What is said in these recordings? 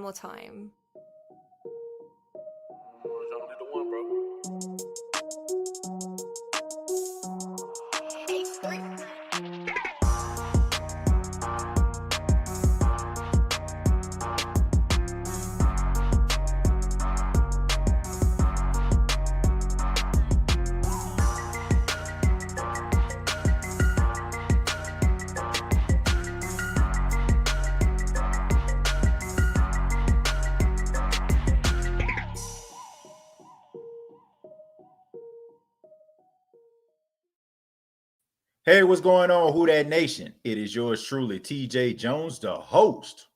more time. Hey, what's going on, Who Dat Nation? It is yours truly, TJ Jones, the host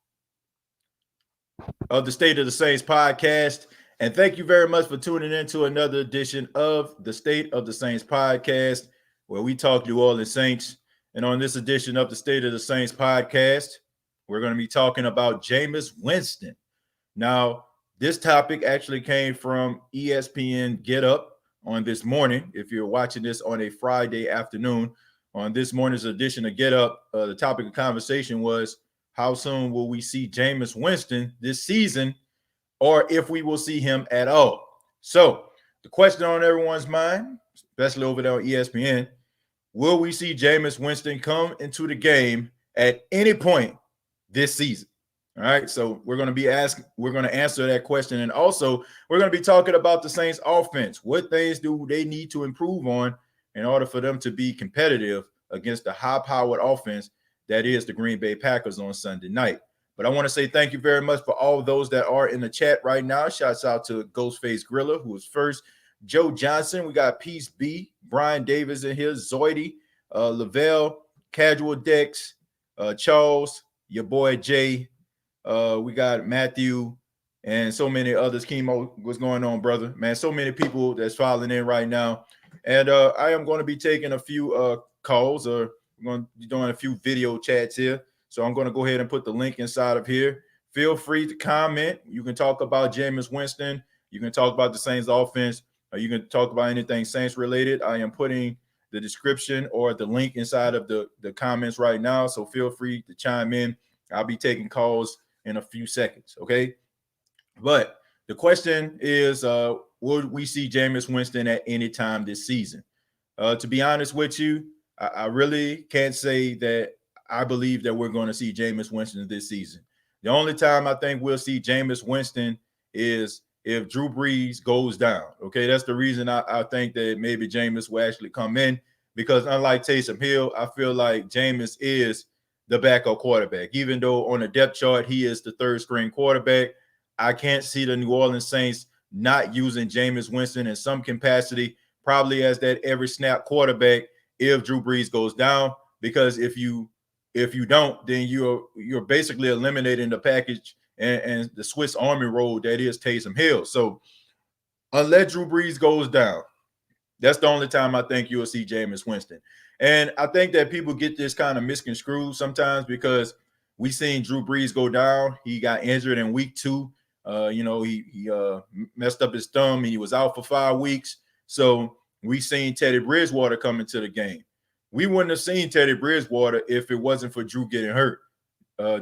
of the State of the Saints podcast. And thank you very much for tuning in to another edition of the State of the Saints podcast, where we talk New Orleans Saints. And on this edition of the State of the Saints podcast, we're going to be talking about Jameis Winston. Now, this topic actually came from ESPN Get Up on this morning. If you're watching this on a Friday afternoon, on this morning's edition of Get Up, the topic of conversation was how soon will we see Jameis Winston this season, or if we will see him at all. So the question on everyone's mind, especially over there on ESPN, will we see Jameis Winston come into the game at any point this season? All right, so we're going to answer that question. And also, we're going to be talking about the Saints offense. What things do they need to improve on in order for them to be competitive against the high-powered offense that is the Green Bay Packers on Sunday night? But I want to say thank you very much for all of those that are in the chat right now. Shouts out to Ghostface Griller, who was first. Joe Johnson, we got Peace B, Brian Davis in here, Zoidy, Lavelle, Casual Dex, Charles, your boy Jay. We got Matthew and so many others. Chemo, what's going on, brother? Man, so many people that's filing in right now. And I am going to be taking a few calls, or we're going to be doing a few video chats here. So I'm going to go ahead and put the link inside of here. Feel free to comment. You can talk about Jameis Winston. You can talk about the Saints offense. Or you can talk about anything Saints related. I am putting the description or the link inside of the comments right now. So feel free to chime in. I'll be taking calls in a few seconds, okay? But the question is, will we see Jameis Winston at any time this season? To be honest with you, I really can't say that I believe that we're going to see Jameis Winston this season. The only time I think we'll see Jameis Winston is if Drew Brees goes down, okay? That's the reason I think that maybe Jameis will actually come in, because unlike Taysom Hill, I feel like Jameis is the backup quarterback. Even though on the depth chart, he is the third string quarterback, I can't see the New Orleans Saints not using Jameis Winston in some capacity, probably as that every snap quarterback if Drew Brees goes down, because if you don't, then you're basically eliminating the package and the Swiss Army roll that is Taysom Hill. So unless Drew Brees goes down, that's the only time I think you'll see Jameis Winston. And I think that people get this kind of misconstrued sometimes, because we seen Drew Brees go down. He got injured in week 2. He messed up his thumb and he was out for 5 weeks. So we seen Teddy Bridgewater come into the game. We wouldn't have seen Teddy Bridgewater if it wasn't for Drew getting hurt.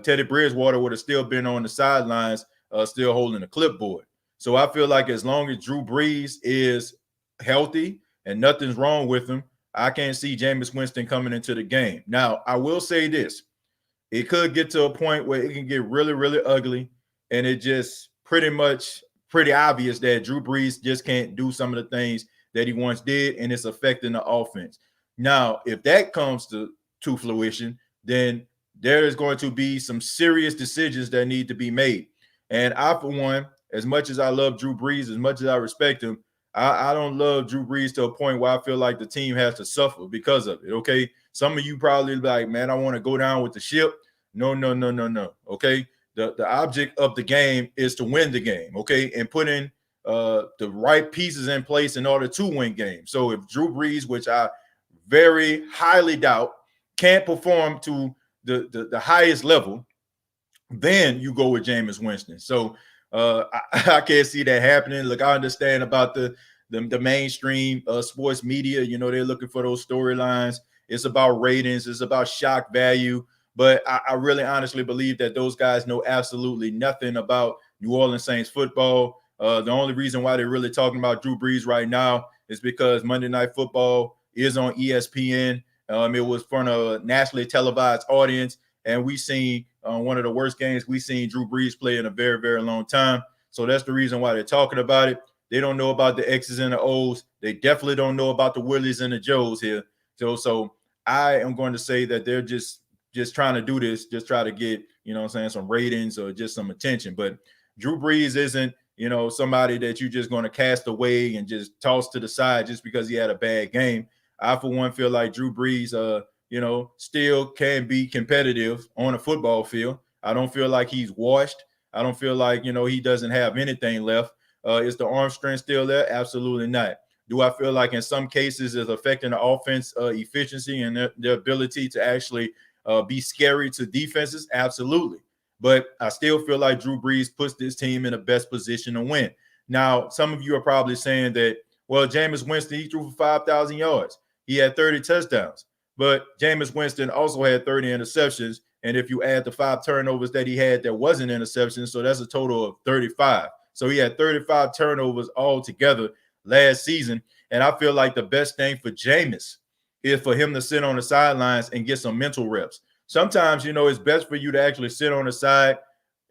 Teddy Bridgewater would have still been on the sidelines, still holding the clipboard. So I feel like as long as Drew Brees is healthy and nothing's wrong with him, I can't see Jameis Winston coming into the game. Now, I will say this. It could get to a point where it can get really, really ugly, and it just pretty obvious that Drew Brees just can't do some of the things that he once did, and it's affecting the offense. Now, if that comes to fruition, then there is going to be some serious decisions that need to be made. And I, for one, as much as I love Drew Brees, as much as I respect him, I don't love Drew Brees to a point where I feel like the team has to suffer because of it, okay? Some of you probably like, man, I want to go down with the ship. No, okay? The object of the game is to win the game, okay? And put in the right pieces in place in order to win games. So if Drew Brees, which I very highly doubt, can't perform to the highest level, then you go with Jameis Winston. So I can't see that happening. Look, I understand about the mainstream sports media. You know, they're looking for those storylines. It's about ratings. It's about shock value. But I really honestly believe that those guys know absolutely nothing about New Orleans Saints football. The only reason why they're really talking about Drew Brees right now is because Monday Night Football is on ESPN. It was from a nationally televised audience, and we seen one of the worst games we seen Drew Brees play in a very, very long time. So that's the reason why they're talking about it. They don't know about the X's and the O's. They definitely don't know about the Willies and the Joes here. So I am going to say that they're just trying to do this, just try to get, some ratings or just some attention. But Drew Brees isn't, somebody that you're just going to cast away and just toss to the side just because he had a bad game. I, for one, feel like Drew Brees, still can be competitive on a football field. I don't feel like he's washed. I don't feel like, he doesn't have anything left. Is the arm strength still there? Absolutely not. Do I feel like in some cases it's affecting the offense efficiency and their ability to actually be scary to defenses? Absolutely. But I still feel like Drew Brees puts this team in the best position to win. Now, some of you are probably saying that, well, Jameis Winston, he threw for 5,000 yards. He had 30 touchdowns. But Jameis Winston also had 30 interceptions. And if you add the 5 turnovers that he had that wasn't interceptions, so that's a total of 35. So he had 35 turnovers altogether last season. And I feel like the best thing for Jameis is for him to sit on the sidelines and get some mental reps. Sometimes, it's best for you to actually sit on the side,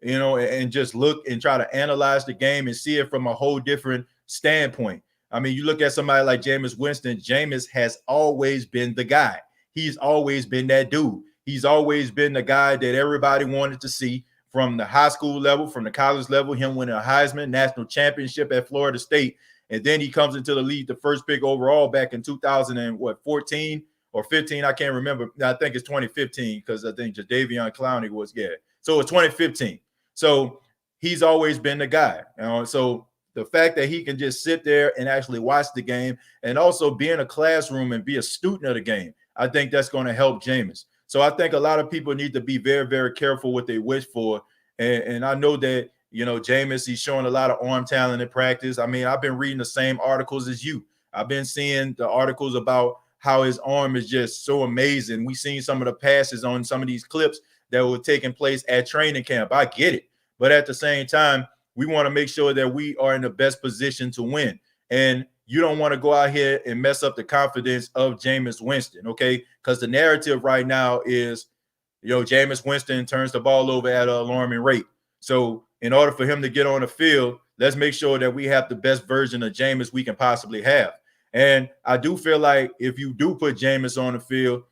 and just look and try to analyze the game and see it from a whole different standpoint. I mean, you look at somebody like Jameis Winston. Jameis has always been the guy. He's always been that dude. He's always been the guy that everybody wanted to see from the high school level, from the college level, him winning a Heisman, national championship at Florida State. And then he comes into the league, the first pick overall back in 2014 or 15. I can't remember. I think it's 2015 because I think Jadeveon Clowney was, yeah. So it's 2015. So he's always been the guy. So the fact that he can just sit there and actually watch the game and also be in a classroom and be a student of the game, I think that's going to help Jameis. So I think a lot of people need to be very, very careful what they wish for. And I know that, Jameis, he's showing a lot of arm talent in practice. I mean, I've been reading the same articles as you. I've been seeing the articles about how his arm is just so amazing. We've seen some of the passes on some of these clips that were taking place at training camp. I get it. But at the same time, we want to make sure that we are in the best position to win. And you don't want to go out here and mess up the confidence of Jameis Winston, okay? Because the narrative right now is, Jameis Winston turns the ball over at an alarming rate. So in order for him to get on the field, let's make sure that we have the best version of Jameis we can possibly have. And I do feel like if you do put Jameis on the field,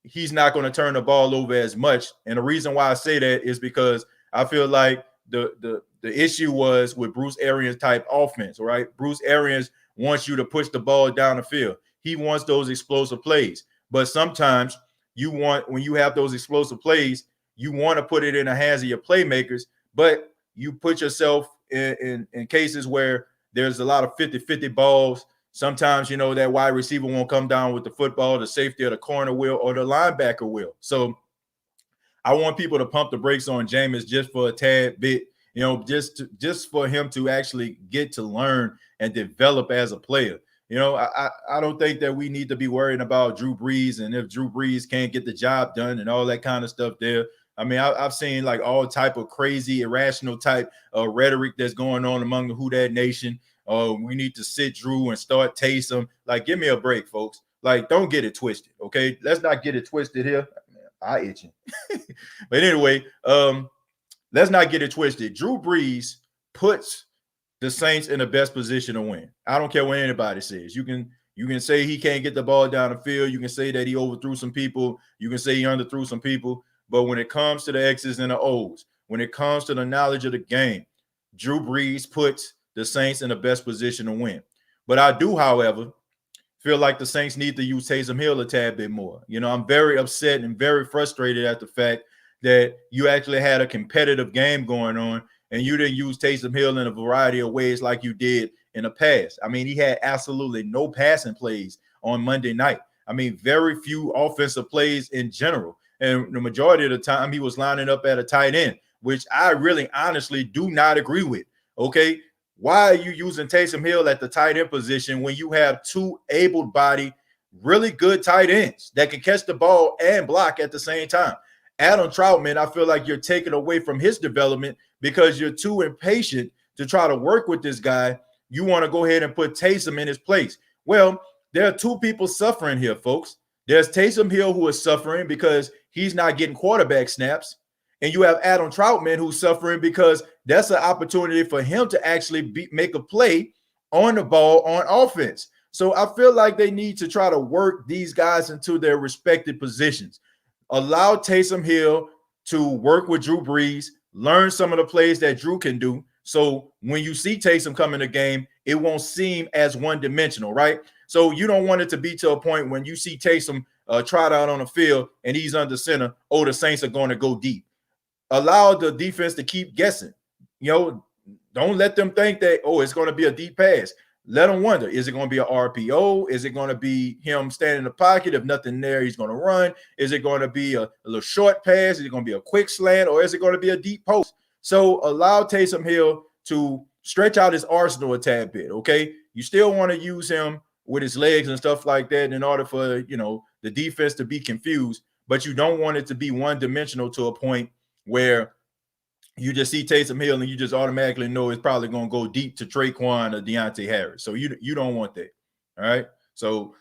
he's not going to turn the ball over as much. And the reason why I say that is because I feel like the issue was with Bruce Arians type offense, right? Bruce Arians wants you to push the ball down the field. He wants those explosive plays. But sometimes when you have those explosive plays, you want to put it in the hands of your playmakers, but you put yourself in cases where there's a lot of 50-50 balls. Sometimes, that wide receiver won't come down with the football, the safety or the corner will, or the linebacker will. So I want people to pump the brakes on Jameis just for a tad bit, just for him to actually get to learn and develop as a player. I don't think that we need to be worrying about Drew Brees and if Drew Brees can't get the job done and all that kind of stuff there. I mean, I've seen like all type of crazy, irrational type of rhetoric that's going on among the Who Dat Nation. We need to sit Drew and start Taysom. Like, give me a break, folks. Like, don't get it twisted, okay? Let's not get it twisted here. I itching. But anyway, let's not get it twisted. Drew Brees puts the Saints in the best position to win. I don't care what anybody says. You can say he can't get the ball down the field. You can say that he overthrew some people. You can say he underthrew some people. But when it comes to the X's and the O's, when it comes to the knowledge of the game, Drew Brees puts the Saints in the best position to win. But I do, however, feel like the Saints need to use Taysom Hill a tad bit more. I'm very upset and very frustrated at the fact that you actually had a competitive game going on and you didn't use Taysom Hill in a variety of ways like you did in the past. I mean, he had absolutely no passing plays on Monday night. I mean, very few offensive plays in general. And the majority of the time he was lining up at a tight end, which I really honestly do not agree with. Okay. Why are you using Taysom Hill at the tight end position when you have two able-bodied, really good tight ends that can catch the ball and block at the same time? Adam Troutman, I feel like you're taking away from his development because you're too impatient to try to work with this guy. You want to go ahead and put Taysom in his place. Well, there are two people suffering here, folks. There's Taysom Hill, who is suffering because he's not getting quarterback snaps. And you have Adam Troutman, who's suffering because that's an opportunity for him to actually make a play on the ball on offense. So I feel like they need to try to work these guys into their respective positions. Allow Taysom Hill to work with Drew Brees, learn some of the plays that Drew can do. So when you see Taysom come in the game, it won't seem as one-dimensional, right? So you don't want it to be to a point when you see Taysom trot out on the field and he's under center, oh, the Saints are going to go deep. Allow the defense to keep guessing. Don't let them think that, oh, it's going to be a deep pass. Let them wonder, is it going to be an RPO? Is it going to be him standing in the pocket? If nothing there, he's going to run. Is it going to be a little short pass? Is it going to be a quick slant? Or is it going to be a deep post? So allow Taysom Hill to stretch out his arsenal a tad bit, okay? You still want to use him with his legs and stuff like that in order for, the defense to be confused, but you don't want it to be one-dimensional to a point where you just see Taysom Hill and you just automatically know it's probably going to go deep to Traquan or Deontay Harris. So you don't want that, all right? So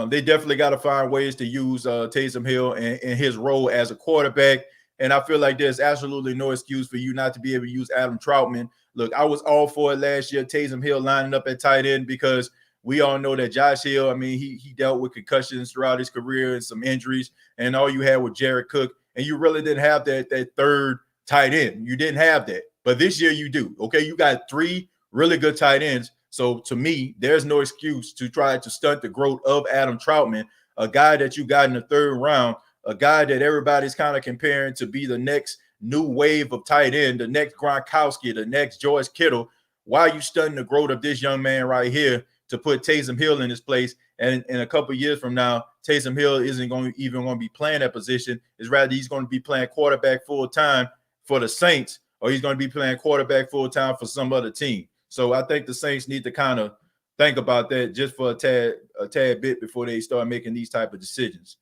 they definitely got to find ways to use Taysom Hill in his role as a quarterback. And I feel like there's absolutely no excuse for you not to be able to use Adam Troutman. Look, I was all for it last year, Taysom Hill lining up at tight end, because we all know that Josh Hill, I mean, he dealt with concussions throughout his career and some injuries, and all you had was Jared Cook, and you really didn't have that third tight end. You didn't have that. But this year you do, okay? You got three really good tight ends. So to me, there's no excuse to try to stunt the growth of Adam Troutman, a guy that you got in the third round, a guy that everybody's kind of comparing to be the next new wave of tight end, the next Gronkowski, the next George Kittle. Why are you stunting the growth of this young man right here to put Taysom Hill in his place? And in a couple of years from now, Taysom Hill isn't going to be playing that position. It's rather he's going to be playing quarterback full time for the Saints, or he's going to be playing quarterback full time for some other team. So I think the Saints need to kind of think about that just for a tad bit before they start making these type of decisions.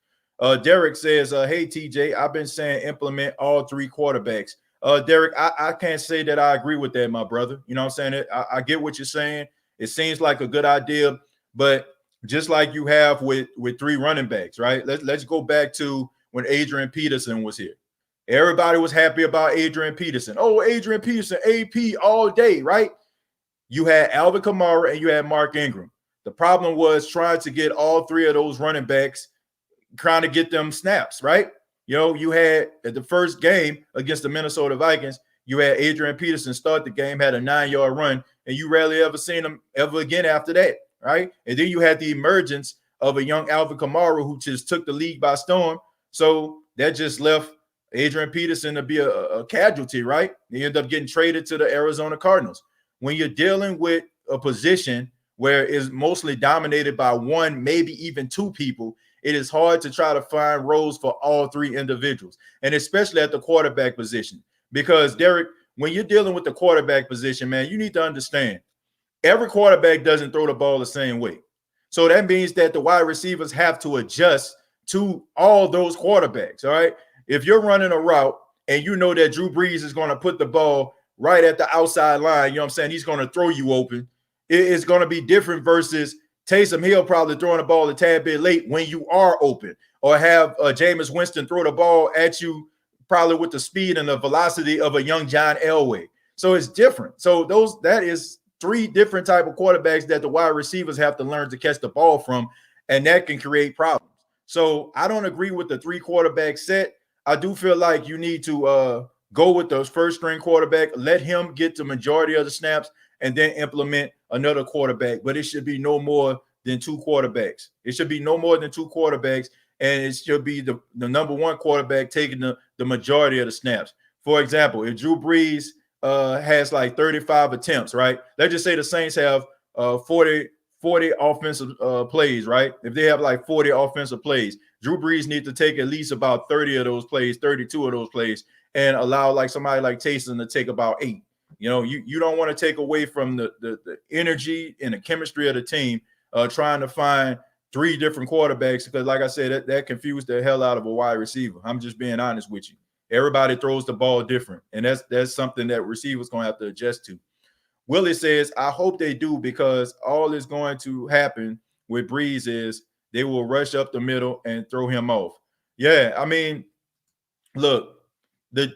Derek says, hey, TJ, I've been saying implement all three quarterbacks. Derek, I can't say that I agree with that, my brother. You know what I'm saying? I get what you're saying. It seems like a good idea, but just like you have with three running backs, right? Let's go back to when Adrian Peterson was here. Everybody was happy about Adrian Peterson. Oh, Adrian Peterson, AP all day, right? You had Alvin Kamara and you had Mark Ingram. The problem was trying to get all three of those running backs, trying to get them snaps, right? You had at the first game against the Minnesota Vikings, you had Adrian Peterson start the game, had a 9-yard run, and you rarely ever seen him ever again after that, right? And then you had the emergence of a young Alvin Kamara who just took the league by storm. So that just left Adrian Peterson to be a casualty, right? He ended up getting traded to the Arizona Cardinals. When you're dealing with a position where it's mostly dominated by one, maybe even two people, it is hard to try to find roles for all three individuals, and especially at the quarterback position. Because, Derek, when you're dealing with the quarterback position, man, you need to understand every quarterback doesn't throw the ball the same way. So that means that the wide receivers have to adjust to all those quarterbacks, all right? If you're running a route and you know that Drew Brees is going to put the ball right at the outside line, you know what I'm saying? He's going to throw you open. It's going to be different versus Taysom Hill probably throwing the ball a tad bit late when you are open, or have Jameis Winston throw the ball at you probably with the speed and the velocity of a young John Elway. So it's different. So that is three different type of quarterbacks that the wide receivers have to learn to catch the ball from, and that can create problems. So I don't agree with the three quarterback set. I do feel like you need to go with the first string quarterback, let him get the majority of the snaps, and then implement another quarterback. But it should be no more than two quarterbacks. It should be no more than two quarterbacks, and it should be the number one quarterback taking the majority of the snaps. For example, if Drew Brees has like 35 attempts, right? Let's just say the Saints have 40 offensive plays, right? If they have like 40 offensive plays, Drew Brees needs to take at least about 30 of those plays, 32 of those plays, and allow like somebody like Taysom to take about 8. You don't want to take away from the energy and the chemistry of the team trying to find three different quarterbacks, because like I said, that confused the hell out of a wide receiver. I'm just being honest with you. Everybody throws the ball different, and that's something that receivers going to have to adjust to. Willie says, I hope they do, because all is going to happen with Brees is they will rush up the middle and throw him off. Yeah, I mean, look, the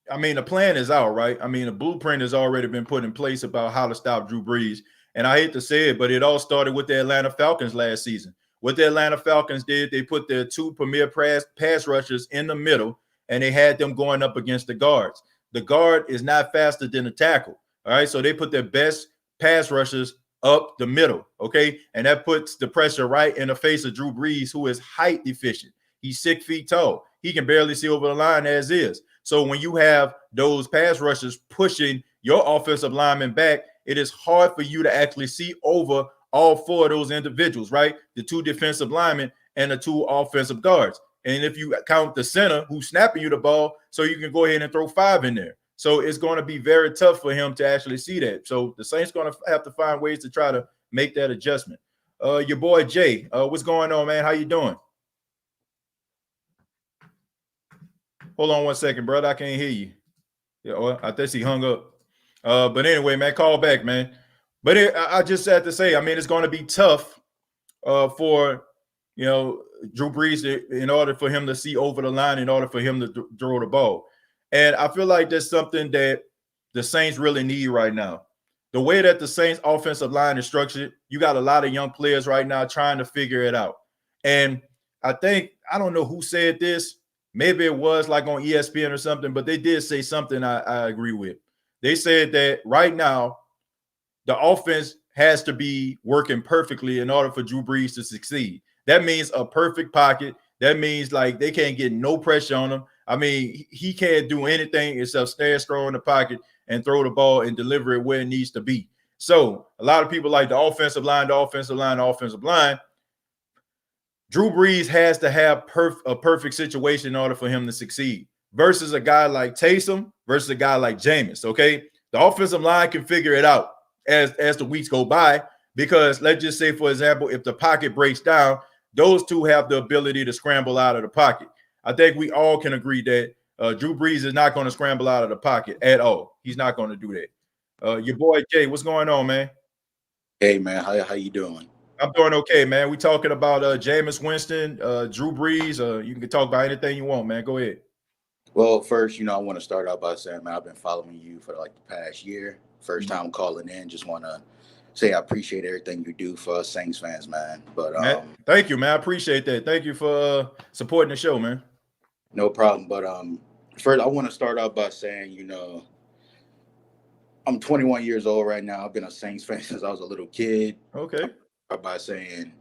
the plan is out, right? I mean, the blueprint has already been put in place about how to stop Drew Brees. And I hate to say it, but it all started with the Atlanta Falcons last season. What the Atlanta Falcons did, they put their two premier pass rushers in the middle, and they had them going up against the guards. The guard is not faster than the tackle. All right. So they put their best pass rushers up the middle. Okay. And that puts the pressure right in the face of Drew Brees, who is height deficient. He's 6 feet tall. He can barely see over the line as is. So when you have those pass rushers pushing your offensive lineman back, it is hard for you to actually see over all four of those individuals, right? The two defensive linemen and the two offensive guards. And if you count the center who's snapping you the ball, so you can go ahead and throw 5 in there. So it's going to be very tough for him to actually see that. So the Saints going to have to find ways to try to make that adjustment. Your boy Jay, what's going on, man? How you doing? Hold on 1 second, brother. I can't hear you. Yeah, well, I guess he hung up. But anyway, man, call back, man. But I just had to say, I mean, it's going to be tough for, Drew Brees in order for him to see over the line, in order for him to throw the ball. And I feel like that's something that the Saints really need right now. The way that the Saints offensive line is structured, you got a lot of young players right now trying to figure it out. And I don't know who said this. Maybe it was like on ESPN or something, but they did say something I agree with. They said that right now, the offense has to be working perfectly in order for Drew Brees to succeed. That means a perfect pocket. That means like they can't get no pressure on him. I mean, he can't do anything except stand strong in the pocket and throw the ball and deliver it where it needs to be. So a lot of people like the offensive line. Drew Brees has to have a perfect situation in order for him to succeed versus a guy like Taysom versus a guy like Jameis, okay? The offensive line can figure it out as the weeks go by, because let's just say, for example, if the pocket breaks down, those two have the ability to scramble out of the pocket. I think we all can agree that Drew Brees is not going to scramble out of the pocket at all. He's not going to do that. Your boy Jay, what's going on, man? Hey, man, how you doing? I'm doing okay, man. We talking about Jameis Winston, Drew Brees. You can talk about anything you want, man. Go ahead. Well, first, I want to start out by saying, man, I've been following you for like the past year. First time calling in. Just want to say I appreciate everything you do for us Saints fans, man. But thank you, man. I appreciate that. Thank you for supporting the show, man. No problem. But first, I want to start out by saying, I'm 21 years old right now. I've been a Saints fan since I was a little kid. Okay. By saying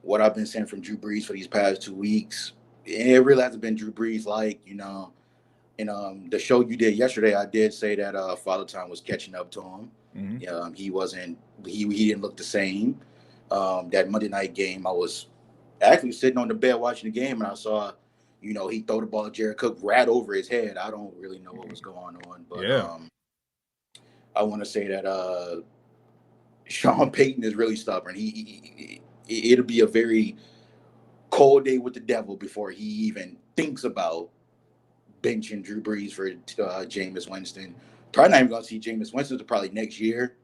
what I've been saying from Drew Brees for these past 2 weeks, it really hasn't been Drew Brees like, in the show you did yesterday, I did say that Father Time was catching up to him. Mm-hmm. He didn't look the same. That Monday night game, I was actually sitting on the bed watching the game, and I saw, he throw the ball at Jared Cook right over his head. I don't really know what was going on, but I want to say that Sean Payton is really stubborn. It'll be a very cold day with the devil before he even thinks about benching Drew Brees for Jameis Winston. Probably not even going to see Jameis Winston until probably next year.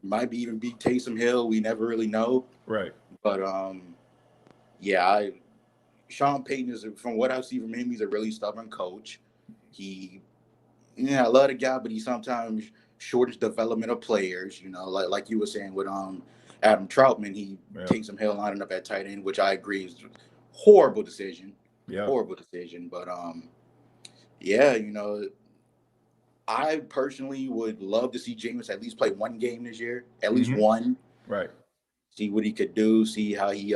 Might even be Taysom Hill. We never really know. Right. But Sean Payton is, from what I see from him, he's a really stubborn coach. I love the guy, but he sometimes shortest development of players. Like you were saying with Adam Troutman, takes some Hill lining up at tight end, which I agree is horrible decision. Yeah. Horrible decision. But I personally would love to see Jameis at least play one game this year, at least one. Right. See what he could do, see how he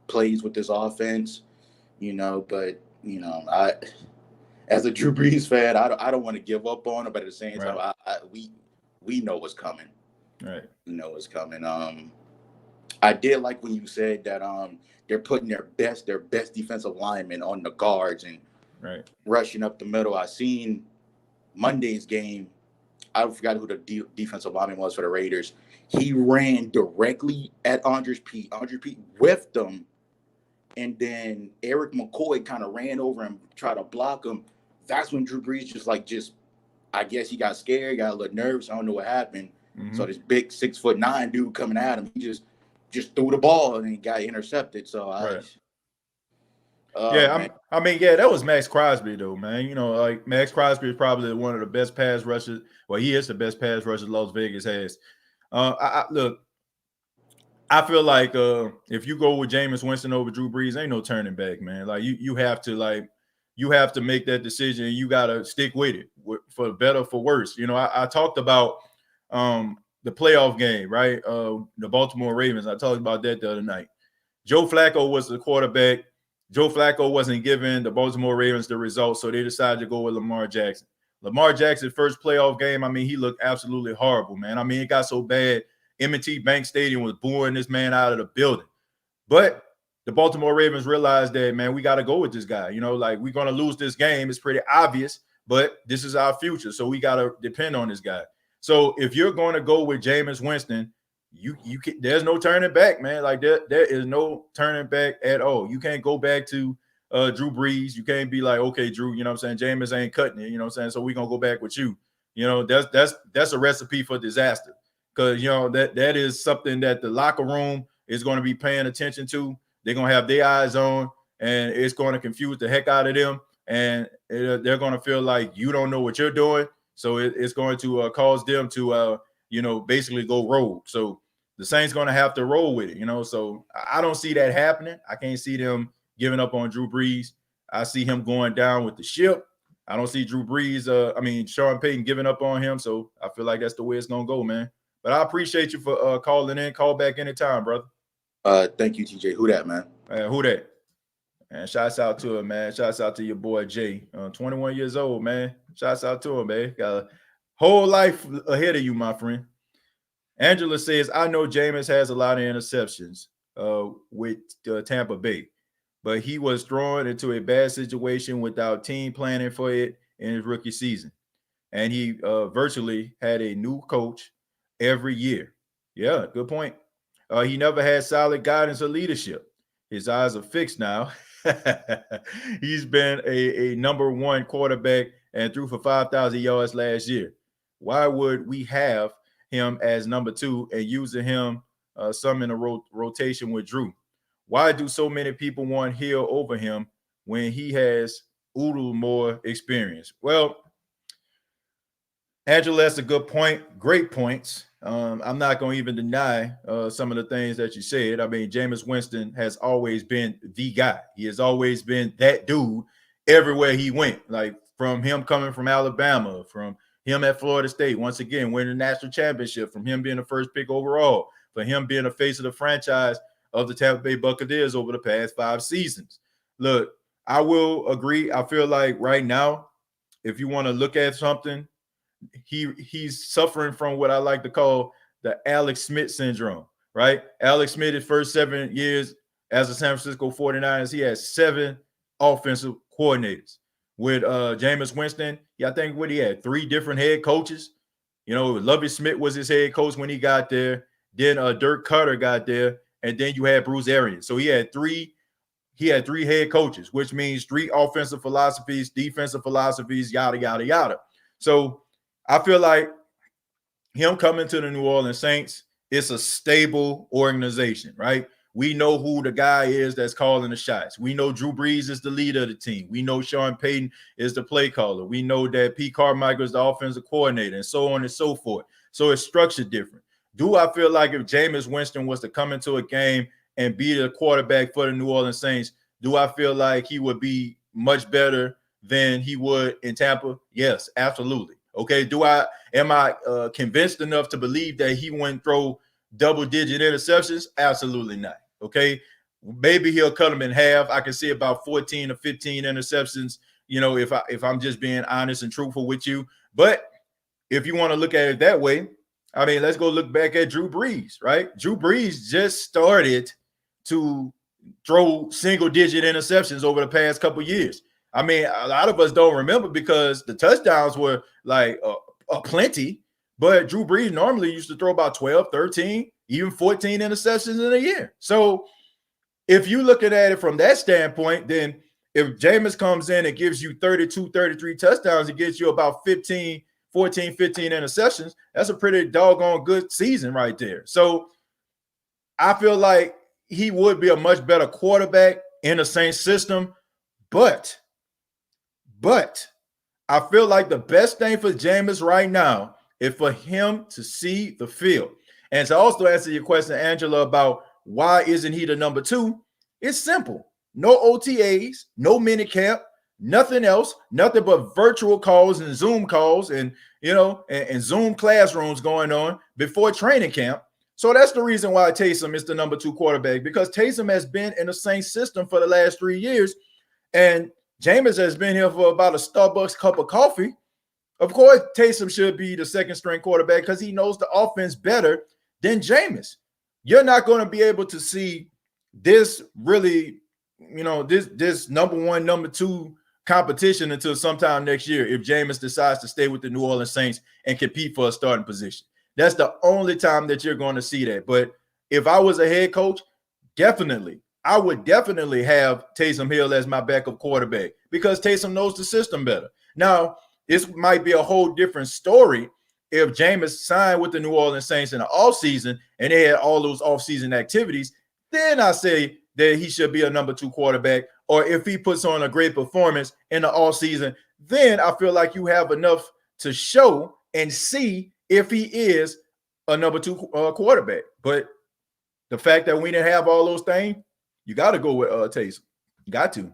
plays with this offense, but I as a Drew Brees fan, I don't want to give up on him, but at the same time, we know what's coming. Right. We know what's coming. I did like when you said that they're putting their best defensive linemen on the guards and rushing up the middle. I seen Monday's game. I forgot who the defensive lineman was for the Raiders. He ran directly at Andres Pete. Andres Pete whiffed him, and then Eric McCoy kind of ran over and tried to block him. that's when Drew Brees just I guess he got scared, got a little nervous. I don't know what happened. Mm-hmm. So this big 6'9" dude coming at him, he just threw the ball and he got intercepted. So Right. oh Yeah, man, I mean, yeah, that was Max Crosby though, man. You know, like Max Crosby is probably one of the best pass rushers. Well, he is the best pass rusher Las Vegas has. Look, I feel like if you go with Jameis Winston over Drew Brees, ain't no turning back, man. Like you have to make that decision. And you got to stick with it for better for worse. You know, I talked about the playoff game, right? The Baltimore Ravens. I talked about that the other night. Joe Flacco was the quarterback. Joe Flacco wasn't giving the Baltimore Ravens the results, so they decided to go with Lamar Jackson. Lamar Jackson's first playoff game, I mean, he looked absolutely horrible, man. I mean, it got so bad. M&T Bank Stadium was booing this man out of the building. But the Baltimore Ravens realized that, man, we got to go with this guy. You know, like we're going to lose this game. It's pretty obvious, but this is our future. So we got to depend on this guy. So if you're going to go with Jameis Winston, there's no turning back, man. Like there is no turning back at all. You can't go back to Drew Brees. You can't be like, okay, Drew, you know what I'm saying? Jameis ain't cutting it, you know what I'm saying? So we're going to go back with you. You know, that's a recipe for disaster. Because, you know, that is something that the locker room is going to be paying attention to. They're going to have their eyes on, and it's going to confuse the heck out of them. And they're going to feel like you don't know what you're doing. So it's going to cause them to, basically go rogue. So the Saints going to have to roll with it, you know. So I don't see that happening. I can't see them giving up on Drew Brees. I see him going down with the ship. I don't see Sean Payton giving up on him. So I feel like that's the way it's going to go, man. But I appreciate you for calling in. Call back anytime, brother. Thank you, TJ. Who that, man? Who that? And shouts out to him, man. Shouts out to your boy Jay. 21 years old, man. Shouts out to him, man. Got a whole life ahead of you, my friend. Angela says, I know Jameis has a lot of interceptions with Tampa Bay, but he was thrown into a bad situation without team planning for it in his rookie season. And he virtually had a new coach every year. Yeah, good point. He never had solid guidance or leadership. His eyes are fixed now. He's been a number one quarterback and threw for 5,000 yards last year. Why would we have him as number two and using him some in a rotation with Drew? Why do so many people want Hill over him when he has oodle more experience? Well, Angela, that's a good point. Great points. I'm not going to even deny some of the things that you said. I mean, Jameis Winston has always been the guy. He has always been that dude everywhere he went. Like from him coming from Alabama, from him at Florida State, once again, winning the national championship, from him being the first pick overall, for him being the face of the franchise of the Tampa Bay Buccaneers over the past 5 seasons. Look, I will agree. I feel like right now, if you want to look at something, he's suffering from what I like to call the Alex Smith syndrome, right? Alex Smith, his first 7 years as a San Francisco 49ers, he had 7 offensive coordinators. With Jameis Winston, I think what he had 3 different head coaches. You know, Lovie Smith was his head coach when he got there. Then Dirk Carter got there, and then you had Bruce Arians. So he had 3 head coaches, which means 3 offensive philosophies, defensive philosophies, yada, yada, yada. So I feel like him coming to the New Orleans Saints, it's a stable organization, right? We know who the guy is that's calling the shots. We know Drew Brees is the leader of the team. We know Sean Payton is the play caller. We know that Pete Carmichael is the offensive coordinator and so on and so forth. So it's structured different. Do I feel like if Jameis Winston was to come into a game and be the quarterback for the New Orleans Saints, do I feel like he would be much better than he would in Tampa? Yes, absolutely. Okay, am I convinced enough to believe that he wouldn't throw double-digit interceptions? Absolutely not. Okay, maybe he'll cut them in half. I can see about 14 or 15 interceptions. You know, if I'm just being honest and truthful with you. But if you want to look at it that way, I mean, let's go look back at Drew Brees, right? Drew Brees just started to throw single-digit interceptions over the past couple of years. I mean, a lot of us don't remember because the touchdowns were like plenty, but Drew Brees normally used to throw about 12, 13, even 14 interceptions in a year. So if you're looking at it from that standpoint, then if Jameis comes in and gives you 32, 33 touchdowns, it gets you about 15 interceptions. That's a pretty doggone good season right there. So I feel like he would be a much better quarterback in the Saints system, but I feel like the best thing for Jameis right now is for him to see the field. And to also answer your question, Angela, about why isn't he the number 2, it's simple. No OTAs, no minicamp, nothing else, nothing but virtual calls and Zoom calls and and Zoom classrooms going on before training camp. So that's the reason why Taysom is the number 2 quarterback, because Taysom has been in the same system for the last 3 years, and Jameis has been here for about a Starbucks cup of coffee. Of course, Taysom should be the second string quarterback because he knows the offense better than Jameis. You're not going to be able to see this really, this number 1, number 2 competition until sometime next year if Jameis decides to stay with the New Orleans Saints and compete for a starting position. That's the only time that you're going to see that. But if I was a head coach, I would definitely have Taysom Hill as my backup quarterback because Taysom knows the system better. Now, this might be a whole different story if Jameis signed with the New Orleans Saints in the offseason and they had all those offseason activities. Then I say that he should be a number 2 quarterback. Or if he puts on a great performance in the offseason, then I feel like you have enough to show and see if he is a number 2 quarterback. But the fact that we didn't have all those things, you got to go with Taysom. You got to.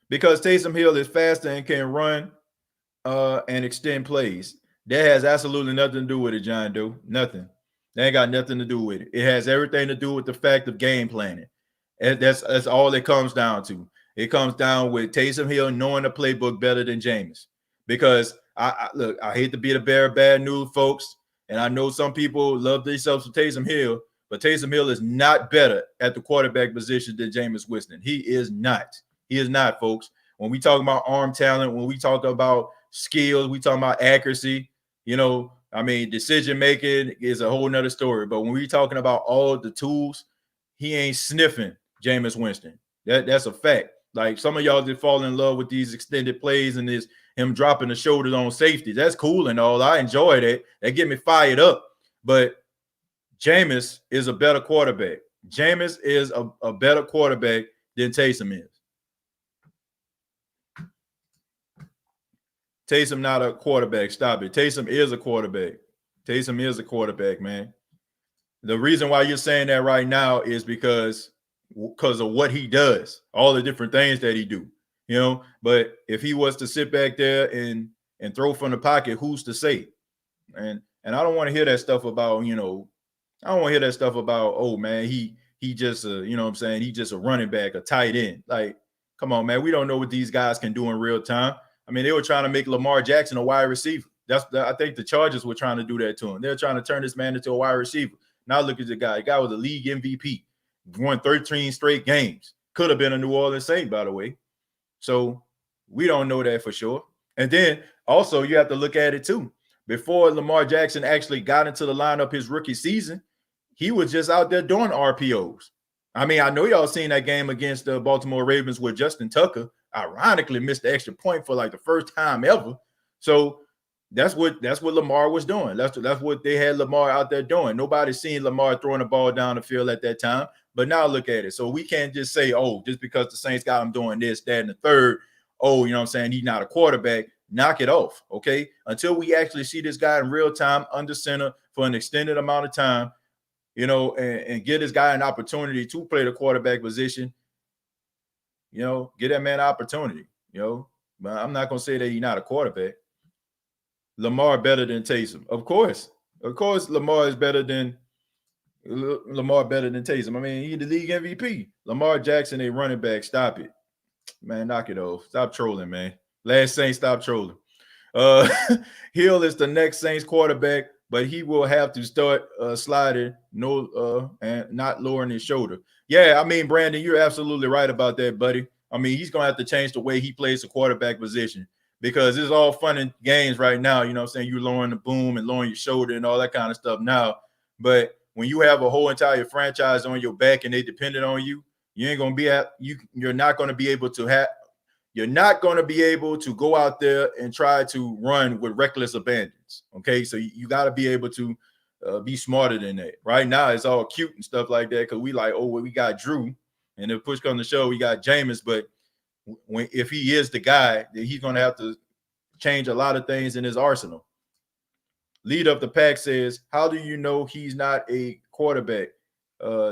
Because Taysom Hill is faster and can run and extend plays. That has absolutely nothing to do with it, John Doe. Nothing. That ain't got nothing to do with it. It has everything to do with the fact of game planning. And that's all it comes down to. It comes down with Taysom Hill knowing the playbook better than Jameis. Because I hate to be the bearer of bad news, folks, and I know some people love themselves for Taysom Hill, but Taysom Hill is not better at the quarterback position than Jameis Winston. He is not. He is not, folks. When we talk about arm talent, when we talk about skills, we talk about accuracy, decision making is a whole nother story. But when we're talking about all the tools, he ain't sniffing Jameis Winston. That's a fact. Like some of y'all just fall in love with these extended plays and him dropping the shoulders on safety. That's cool and all. I enjoy that. That get me fired up. But Jameis is a better quarterback. Jameis is a better quarterback than Taysom is. Taysom not a quarterback. Stop it. Taysom is a quarterback. Taysom is a quarterback, man. The reason why you're saying that right now is because of what he does, all the different things that he do. But if he was to sit back there and throw from the pocket, who's to say? And I don't want to hear that stuff about, I don't want to hear that stuff about, oh man, he just he just a running back, a tight end. Like, come on, man. We don't know what these guys can do in real time. I mean, they were trying to make Lamar Jackson a wide receiver. I think the Chargers were trying to do that to him. They're trying to turn this man into a wide receiver. Now look at the guy. The guy was a league MVP, won 13 straight games. Could have been a New Orleans Saint, by the way. So we don't know that for sure. And then also you have to look at it too. Before Lamar Jackson actually got into the lineup his rookie season, he was just out there doing RPOs. I mean, I know y'all seen that game against the Baltimore Ravens where Justin Tucker ironically missed the extra point for like the first time ever. So that's what Lamar was doing. That's what they had Lamar out there doing. Nobody's seen Lamar throwing the ball down the field at that time. But now look at it. So we can't just say, oh, just because the Saints got him doing this, that, and the third, oh, he's not a quarterback. Knock it off, okay? Until we actually see this guy in real time under center for an extended amount of time, and get this guy an opportunity to play the quarterback position, get that man an opportunity, But I'm not going to say that he's not a quarterback. Lamar better than Taysom. Of course, Lamar is better than Taysom. I mean, he's the league MVP. Lamar Jackson, a running back. Stop it, man. Knock it off. Stop trolling, man. Last Saints, stop trolling. Hill is the next Saints quarterback, but he will have to start sliding, and not lowering his shoulder. Yeah, I mean, Brandon, you're absolutely right about that, buddy. I mean, he's going to have to change the way he plays the quarterback position because it's all fun and games right now. You're lowering the boom and lowering your shoulder and all that kind of stuff now. But when you have a whole entire franchise on your back and they depended on you, You ain't gonna be at you. You're not gonna be able to have. You're not gonna be able to go out there and try to run with reckless abandons. Okay, so you got to be able to be smarter than that. Right now, it's all cute and stuff like that because we like, oh, well, we got Drew, and if push comes to shove, we got Jameis. But if he is the guy, then he's gonna have to change a lot of things in his arsenal. Lead up the pack says, how do you know he's not a quarterback?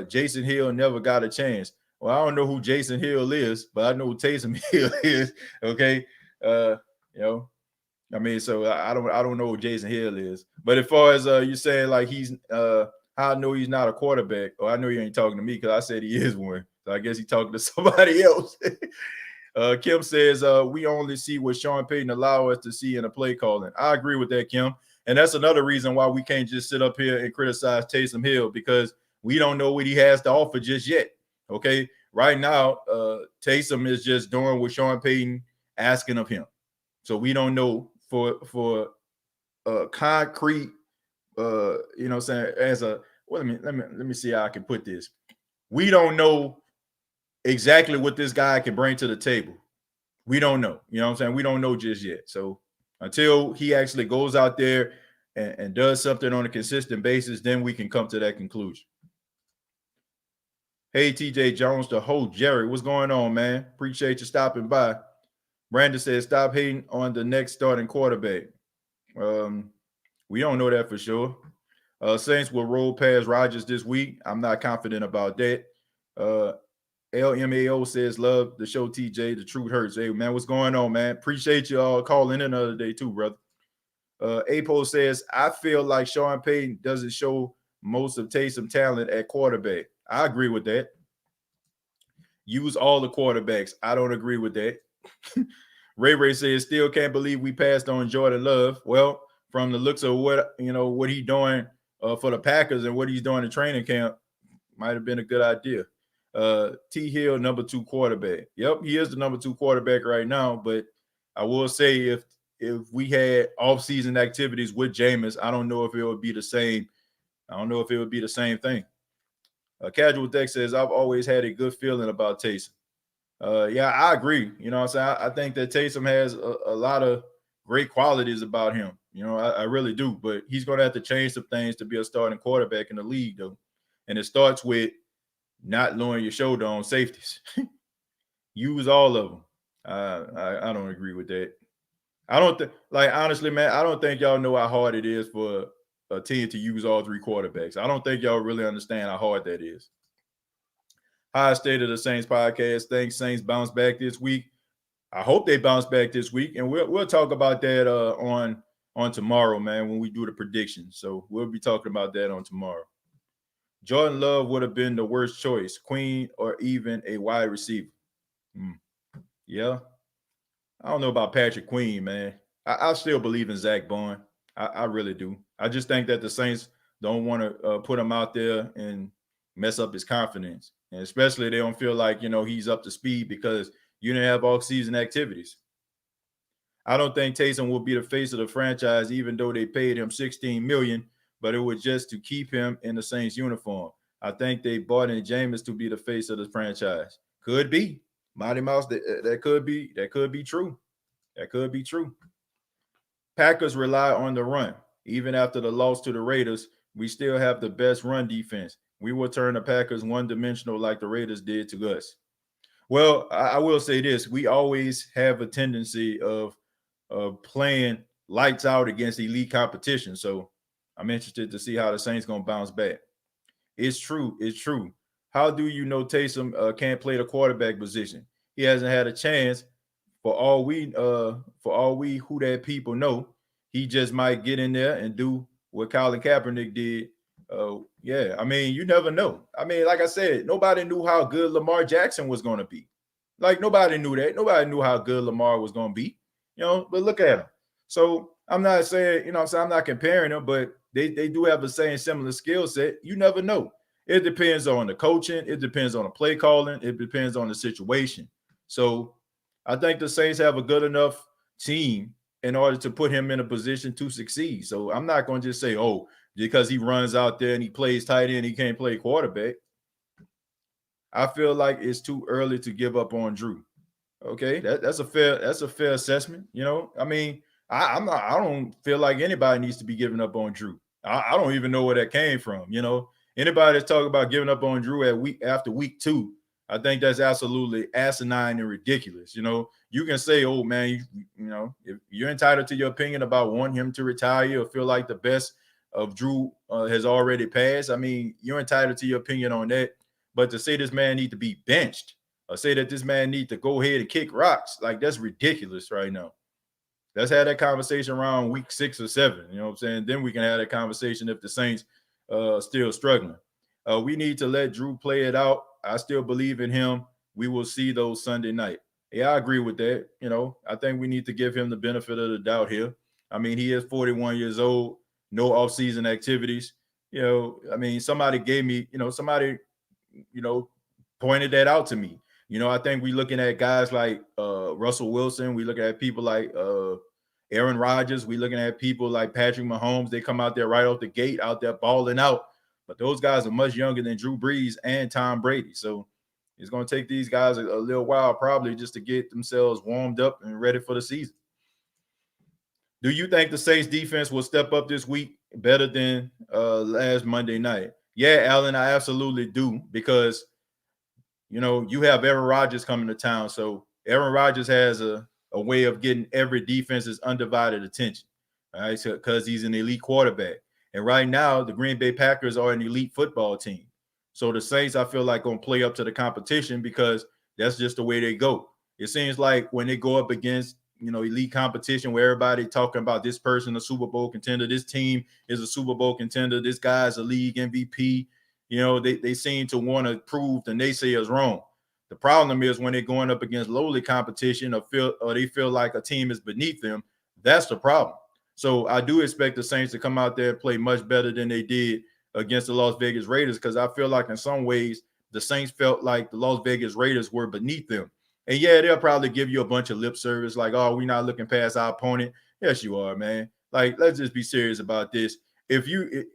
Jason Hill never got a chance. Well, I don't know who Jason Hill is, but I know who Taysom Hill is. Okay. You know, I mean, so I don't know who Jason Hill is. But as far as you saying like he's how I know he's not a quarterback, or I know you ain't talking to me because I said he is one. So I guess he's talking to somebody else. Kim says we only see what Sean Payton allow us to see in a play calling. I agree with that, Kim. And that's another reason why we can't just sit up here and criticize Taysom Hill, because we don't know what he has to offer just yet. Okay. Right now, Taysom is just doing what Sean Payton asking of him. So we don't know for concrete, you know what I'm saying, as a well, let me see how I can put this. We don't know exactly what this guy can bring to the table. We don't know. You know what I'm saying? We don't know just yet. So until he actually goes out there and does something on a consistent basis, then we can come to that conclusion. Hey, TJ Jones, the host, Jerry, what's going on, man? Appreciate you stopping by. Brandon says, stop hating on the next starting quarterback. We don't know that for sure. Saints will roll past Rodgers this week. I'm not confident about that. LMAO says, love the show, TJ. The truth hurts. Hey, man, what's going on, man? Appreciate you all calling in another day too, brother. Apo says, I feel like Sean Payton doesn't show most of Taysom talent at quarterback. I agree with that. Use all the quarterbacks. I don't agree with that. Ray says, still can't believe we passed on Jordan Love. Well, from the looks of what he's doing for the Packers and what he's doing in training camp, might have been a good idea. T Hill, number 2 quarterback. Yep, he is the number 2 quarterback right now. But I will say, if we had off-season activities with Jameis, I don't know if it would be the same. I don't know if it would be the same thing. Casual Deck says, I've always had a good feeling about Taysom. Yeah, I agree. You know what I'm saying? I think that Taysom has a lot of great qualities about him. You know, I really do. But he's going to have to change some things to be a starting quarterback in the league, though. And it starts with not lowering your shoulder on safeties. Use all of them. I don't agree with that. I don't think, like, honestly, man, I don't think y'all know how hard it is for a team to use all 3 quarterbacks. I don't think y'all really understand how hard that is. High State of the Saints podcast. Thanks, Saints bounce back this week. I hope they bounce back this week, and we'll talk about that on tomorrow, man, when we do the predictions. So we'll be talking about that on tomorrow. Jordan Love would have been the worst choice, Queen or even a wide receiver. Yeah. I don't know about Patrick Queen, man. I still believe in Zach Bond. I really do. I just think that the Saints don't want to put him out there and mess up his confidence. And especially they don't feel like, he's up to speed because you didn't have off-season activities. I don't think Taysom will be the face of the franchise, even though they paid him $16 million, but it was just to keep him in the Saints uniform. I think they bought in Jameis to be the face of the franchise. Could be. Mighty Mouse, that could be true. That could be true. Packers rely on the run. Even after the loss to the Raiders, we still have the best run defense. We will turn the Packers one-dimensional like the Raiders did to us. Well, I will say this. We always have a tendency of playing lights out against elite competition. So I'm interested to see how the Saints going to bounce back. It's true. It's true. How do you know Taysom can't play the quarterback position? He hasn't had a chance. For all we who that people know, he just might get in there and do what Colin Kaepernick did. Yeah, I mean, you never know. I mean, like I said, nobody knew how good Lamar Jackson was going to be. Like, nobody knew that. Nobody knew how good Lamar was going to be, but look at him. So I'm not saying, I'm not comparing them, but they do have the same similar skill set. You never know. It depends on the coaching. It depends on the play calling. It depends on the situation. So I think the Saints have a good enough team in order to put him in a position to succeed. So I'm not going to just say, because he runs out there and he plays tight end, he can't play quarterback. I feel like it's too early to give up on Drew. Okay, that's a fair assessment. I mean, I don't feel like anybody needs to be giving up on Drew. I don't even know where that came from. Anybody that's talking about giving up on Drew after week 2, I think that's absolutely asinine and ridiculous. You can say, oh man, if you're entitled to your opinion about wanting him to retire or feel like the best of Drew has already passed. I mean, you're entitled to your opinion on that. But to say this man need to be benched or say that this man need to go ahead and kick rocks, like that's ridiculous right now. Let's have that conversation around week 6 or 7. You know what I'm saying? Then we can have that conversation if the Saints still struggling. We need to let Drew play it out. I still believe in him. We will see those Sunday night. Yeah, I agree with that. I think we need to give him the benefit of the doubt here. I mean, he is 41 years old, no off-season activities. I mean, somebody gave me, pointed that out to me. I think we looking at guys like Russell Wilson. We look at people like Aaron Rodgers. We looking at people like Patrick Mahomes. They come out there right off the gate, out there balling out. But those guys are much younger than Drew Brees and Tom Brady. So it's going to take these guys a little while probably just to get themselves warmed up and ready for the season. Do you think the Saints defense will step up this week better than last Monday night? Yeah, Alan, I absolutely do, because you have Aaron Rodgers coming to town. So Aaron Rodgers has a way of getting every defense's undivided attention, all right, because he's an elite quarterback. And right now, the Green Bay Packers are an elite football team. So the Saints, I feel like, going to play up to the competition because that's just the way they go. It seems like when they go up against, elite competition where everybody talking about this person, a Super Bowl contender, this team is a Super Bowl contender, this guy's a league MVP, they seem to want to prove the naysayers wrong. The problem is when they're going up against lowly competition or they feel like a team is beneath them, that's the problem. So I do expect the Saints to come out there and play much better than they did against the Las Vegas Raiders, because I feel like in some ways the Saints felt like the Las Vegas Raiders were beneath them. And yeah, they'll probably give you a bunch of lip service like, oh, we're not looking past our opponent. Yes, you are, man. Like, let's just be serious about this. If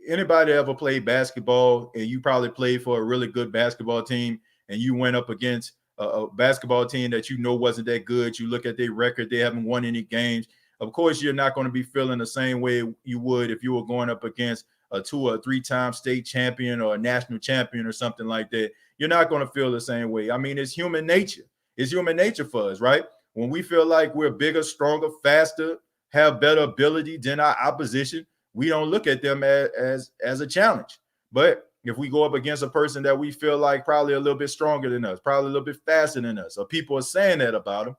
anybody ever played basketball and you probably played for a really good basketball team and you went up against a basketball team that wasn't that good, you look at their record, they haven't won any games. Of course, you're not going to be feeling the same way you would if you were going up against a 2 or 3-time state champion or a national champion or something like that. You're not going to feel the same way. I mean, it's human nature. It's human nature for us, right? When we feel like we're bigger, stronger, faster, have better ability than our opposition, we don't look at them as a challenge. But if we go up against a person that we feel like probably a little bit stronger than us, probably a little bit faster than us, or people are saying that about them,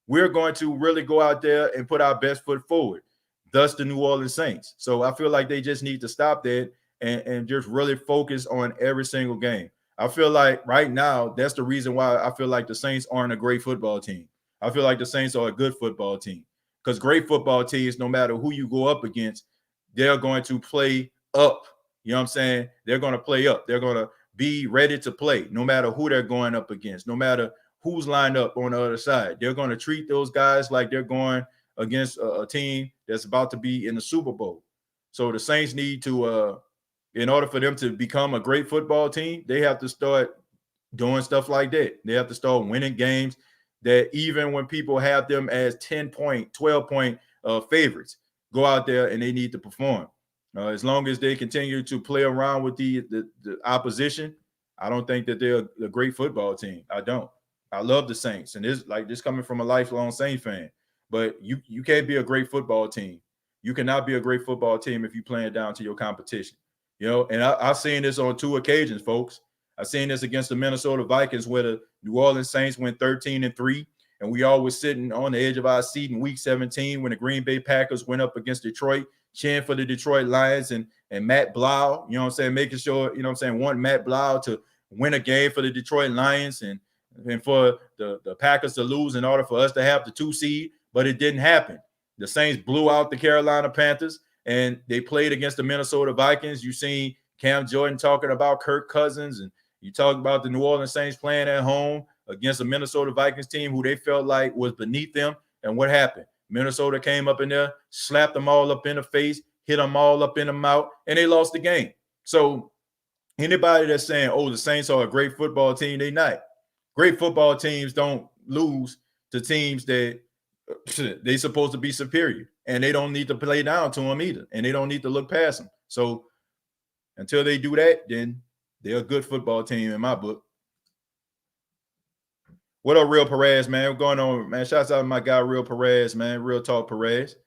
we're going to really go out there and put our best foot forward. Thus, the New Orleans Saints. So I feel like they just need to stop that and just really focus on every single game. I feel like right now, that's the reason why I feel like the Saints aren't a great football team. I feel like the Saints are a good football team, because great football teams, no matter who you go up against, they're going to play up. You know what I'm saying? They're going to play up. They're going to be ready to play no matter who they're going up against, no matter who's lined up on the other side. They're going to treat those guys like they're going against a team that's about to be in the Super Bowl. So the Saints need to, in order for them to become a great football team, they have to start doing stuff like that. They have to start winning games that even when people have them as 10-point, 12-point favorites, go out there and they need to perform. As long as they continue to play around with the opposition, I don't think that they're a great football team. I don't. I love the Saints, and this coming from a lifelong Saints fan. But you can't be a great football team. You cannot be a great football team if you're playing down to your competition. And I've seen this on 2 occasions, folks. I've seen this against the Minnesota Vikings, where the New Orleans Saints went 13-3, and we all were sitting on the edge of our seat in Week 17 when the Green Bay Packers went up against Detroit, cheering for the Detroit Lions and Matt Blau. You know what I'm saying? Making sure, want Matt Blau to win a game for the Detroit Lions and for the Packers to lose in order for us to have the 2 seed, but it didn't happen. The Saints blew out the Carolina Panthers, and they played against the Minnesota Vikings. You've seen Cam Jordan talking about Kirk Cousins, and you talk about the New Orleans Saints playing at home against a Minnesota Vikings team who they felt like was beneath them. And what happened? Minnesota came up in there, slapped them all up in the face, hit them all up in the mouth, and they lost the game. So Anybody that's saying, oh, the Saints are a great football team, they not. Great football teams don't lose to teams that they supposed to be superior, and they don't need to play down to them either, and they don't need to look past them. So until they do that, then they're a good football team in my book. What up, Real Perez, man? What's going on, man? Shouts out to my guy, Real Perez, man. Real Talk Perez.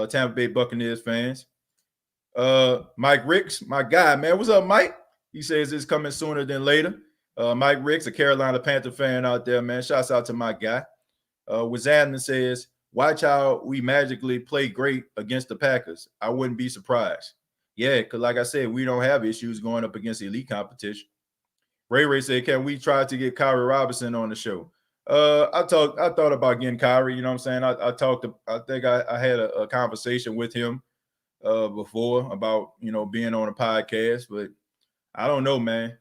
Tampa Bay Buccaneers fans. Mike Ricks, my guy, man. What's up, Mike? He says it's coming sooner than later. Mike Ricks, a Carolina Panther fan out there, man. Shouts out to my guy. Wazamna says, watch how we magically play great against the Packers. I wouldn't be surprised. Yeah, because like I said, we don't have issues going up against elite competition. Ray said, can we try to get Kyrie Robinson on the show? I thought about getting Kyrie, you know what I'm saying? I think I had a conversation with him before about, being on a podcast, but I don't know, man.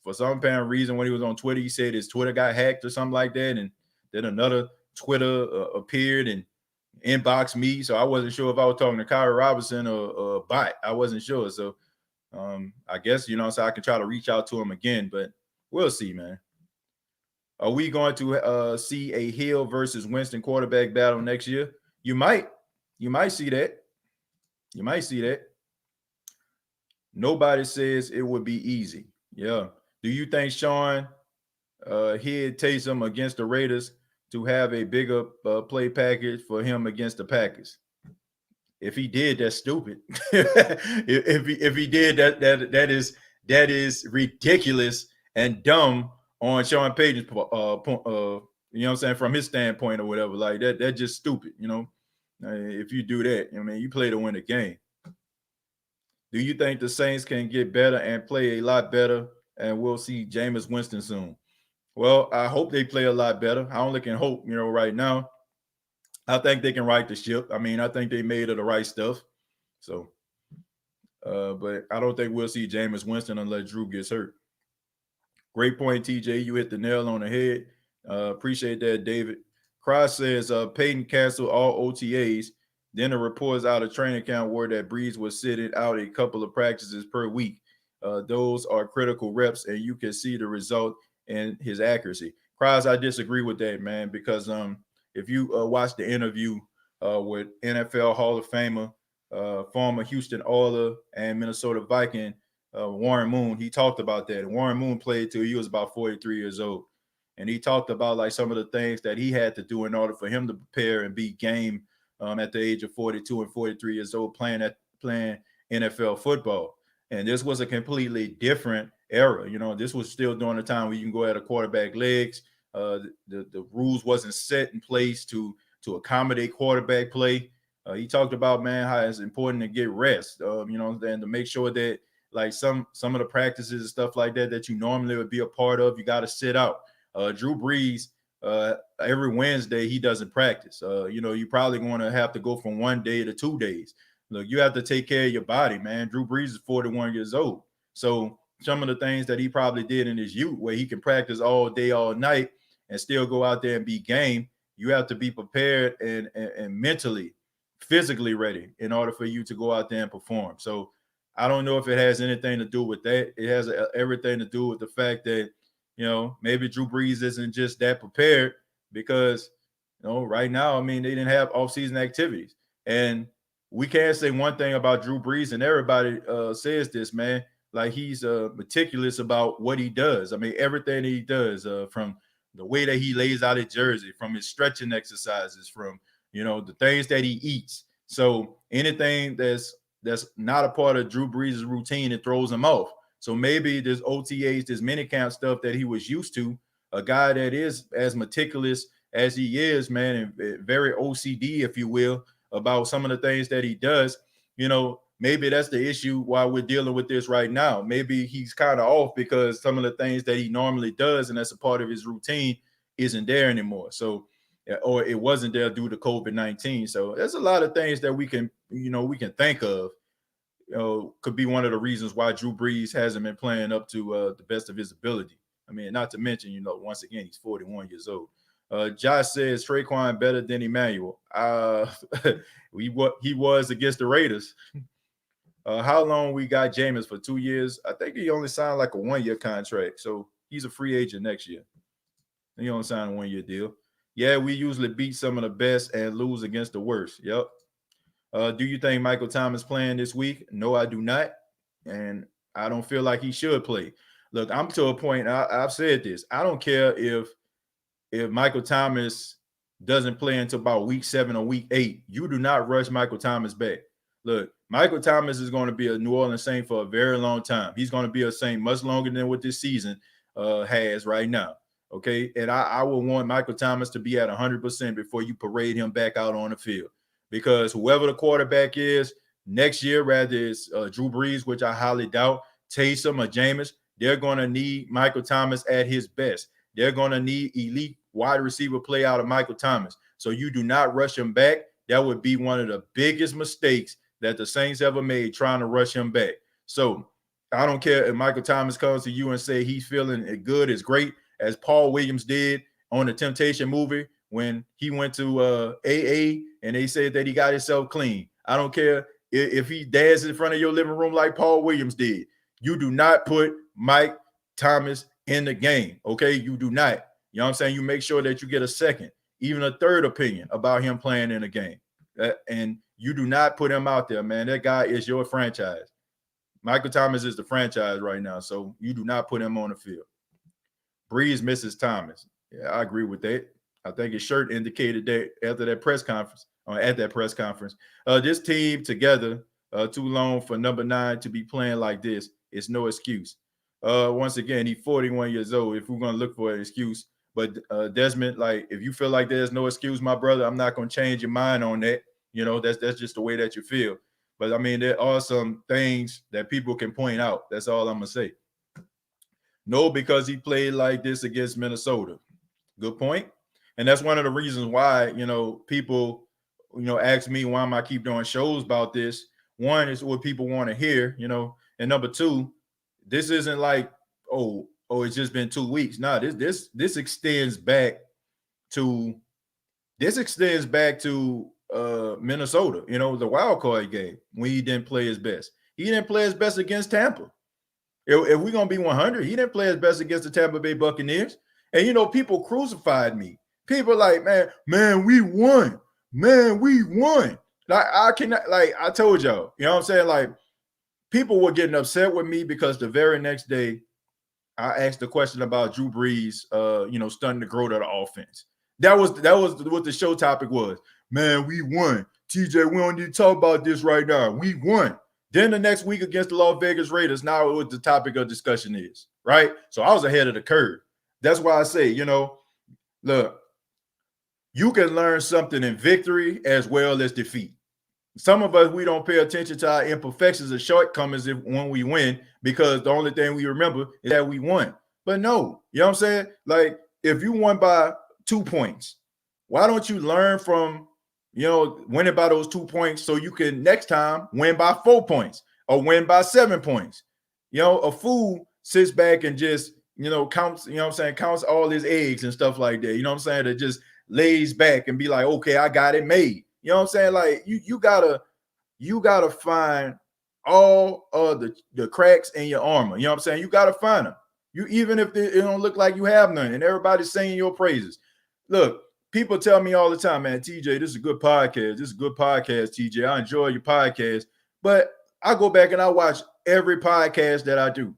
For some apparent reason, when he was on Twitter, he said his Twitter got hacked or something like that, and then another Twitter appeared and inboxed me, so I wasn't sure if I was talking to Kyrie Robinson or a bot. I wasn't sure, so I guess so I can try to reach out to him again, but we'll see, man. Are we going to see a Hill versus Winston quarterback battle next year? You might see that. You might see that. Nobody says it would be easy. Yeah. Do you think Sean hid Taysom against the Raiders to have a bigger play package for him against the Packers? If he did, that's stupid. if he did, that is ridiculous and dumb on Sean Payton's point. You know what I'm saying, from his standpoint or whatever. Like that's just stupid. If you do that, you play to win the game. Do you think the Saints can get better and play a lot better, and we'll see Jameis Winston soon? Well, I hope they play a lot better. I only can hope, right now. I think they can right the ship. I think they made of the right stuff. So, but I don't think we'll see Jameis Winston unless Drew gets hurt. Great point, TJ. You hit the nail on the head. Appreciate that, David. Cross says Peyton canceled all OTAs. Then the reports out of training camp were that Brees was sitting out a couple of practices per week. Those are critical reps, and you can see the result in his accuracy. Cross, I disagree with that, man, because if you watch the interview with NFL Hall of Famer, former Houston Oilers and Minnesota Viking, Warren Moon, he talked about that. And Warren Moon played till he was about 43 years old. And he talked about like some of the things that he had to do in order for him to prepare and be game at the age of 42 and 43 years old playing NFL football. And this was a completely different era. This was still during the time where you can go at a quarterback legs. The rules wasn't set in place to accommodate quarterback play. He talked about, man, how it's important to get rest, and to make sure that like some of the practices and stuff like that you normally would be a part of, you got to sit out. Drew Brees, every Wednesday he doesn't practice. You're probably going to have to go from 1 day to 2 days. Look, you have to take care of your body, man. Drew Brees is 41 years old. So some of the things that he probably did in his youth where he can practice all day, all night and still go out there and be game, you have to be prepared and mentally, physically ready in order for you to go out there and perform. So I don't know if it has anything to do with that. It has everything to do with the fact that, maybe Drew Brees isn't just that prepared because, right now, they didn't have off-season activities. And we can't say one thing about Drew Brees, and everybody says this, man, like he's meticulous about what he does. Everything he does, from the way that he lays out his jersey, from his stretching exercises, from, the things that he eats. So anything that's not a part of Drew Brees' routine, it throws him off. So maybe this OTAs, this minicamp stuff that he was used to, a guy that is as meticulous as he is, man, and very OCD, if you will, about some of the things that he does, maybe that's the issue why we're dealing with this right now. Maybe he's kind of off because some of the things that he normally does, and that's a part of his routine, isn't there anymore. So, or it wasn't there due to COVID-19. So there's a lot of things that we can think of. Could be one of the reasons why Drew Brees hasn't been playing up to the best of his ability. Not to mention, once again, he's 41 years old. Josh says Traquan better than Emmanuel. He was against the Raiders. How long we got Jameis for 2 years? I think he only signed like a 1-year contract, so he's a free agent next year. He only signed a 1-year deal. Yeah, we usually beat some of the best and lose against the worst. Yep. Do you think Michael Thomas playing this week? No, I do not, and I don't feel like he should play. Look, I'm to a point. I've said this. I don't care if Michael Thomas doesn't play until about week 7 or week 8. You do not rush Michael Thomas back. Look, Michael Thomas is going to be a New Orleans Saint for a very long time. He's going to be a Saint much longer than what this season has right now. Okay, and I would want Michael Thomas to be at 100% before you parade him back out on the field, because whoever the quarterback is next year, rather it's Drew Brees, which I highly doubt, Taysom or Jameis, they're going to need Michael Thomas at his best. They're going to need elite wide receiver play out of Michael Thomas. So you do not rush him back. That would be one of the biggest mistakes that the Saints ever made, trying to rush him back. So I don't care if Michael Thomas comes to you and say he's feeling good, it's great, as Paul Williams did on the Temptation movie when he went to AA and they said that he got himself clean. I don't care if he dances in front of your living room like Paul Williams did. You do not put Mike Thomas in the game, okay? You do not. You know what I'm saying? You make sure that you get a second, even a third opinion about him playing in the game. And you do not put him out there, man. That guy is your franchise. Michael Thomas is the franchise right now, so you do not put him on the field. Brees misses Thomas. Yeah, I agree with that. I think his shirt indicated that after that press conference, or at that press conference. This team together too long for number 9 to be playing like this. It's no excuse. Once again, he's 41 years old. If we're going to look for an excuse, but Desmond, like, if you feel like there's no excuse, my brother, I'm not going to change your mind on that. You know, that's just the way that you feel. But I mean, there are some things that people can point out. That's all I'm going to say. No, because he played like this against Minnesota. Good point. And that's one of the reasons why, you know, people, you know, ask me why am I keep doing shows about this. One is what people want to hear, you know, and number 2, this isn't like, oh, it's just been 2 weeks. No, this extends back to Minnesota, you know, the wild card game when he didn't play his best. He didn't play his best against Tampa. If we're going to be 100, he didn't play his best against the Tampa Bay Buccaneers. And, you know, people crucified me. People like, man, we won. Man, we won. Like, I cannot, like, I told y'all, you know what I'm saying? Like, people were getting upset with me because the very next day, I asked the question about Drew Brees, you know, stunting the growth of the offense. That was what the show topic was. Man, we won. TJ, we don't need to talk about this right now. We won. Then the next week against the Las Vegas Raiders, now what the topic of discussion is, right? So I was ahead of the curve. That's why I say, you know, look, you can learn something in victory as well as defeat. Some of us, we don't pay attention to our imperfections or shortcomings when we win, because the only thing we remember is that we won. But no, you know what I'm saying? Like, if you won by 2 points, why don't you learn from, you know, winning by those 2 points so you can next time win by 4 points or win by 7 points? You know, a fool sits back and just, you know, counts, you know what I'm saying, counts all his eggs and stuff like that. You know what I'm saying? That just lays back and be like, okay, I got it made. You know what I'm saying? Like, you gotta find all of the cracks in your armor. You know what I'm saying? You gotta find them. You, even if it don't look like you have none and everybody's saying your praises. Look, people tell me all the time, man, TJ, this is a good podcast. This is a good podcast, TJ. I enjoy your podcast. But I go back and I watch every podcast that I do.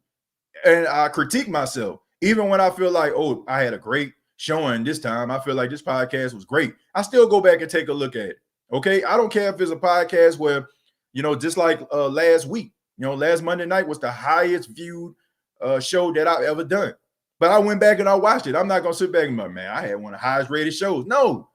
And I critique myself. Even when I feel like, oh, I had a great showing this time, I feel like this podcast was great, I still go back and take a look at it. Okay? I don't care if it's a podcast where, you know, just like last week, you know, last Monday night was the highest viewed show that I've ever done. But I went back and I watched it. I'm not going to sit back and be like, man, I had one of the highest rated shows. No,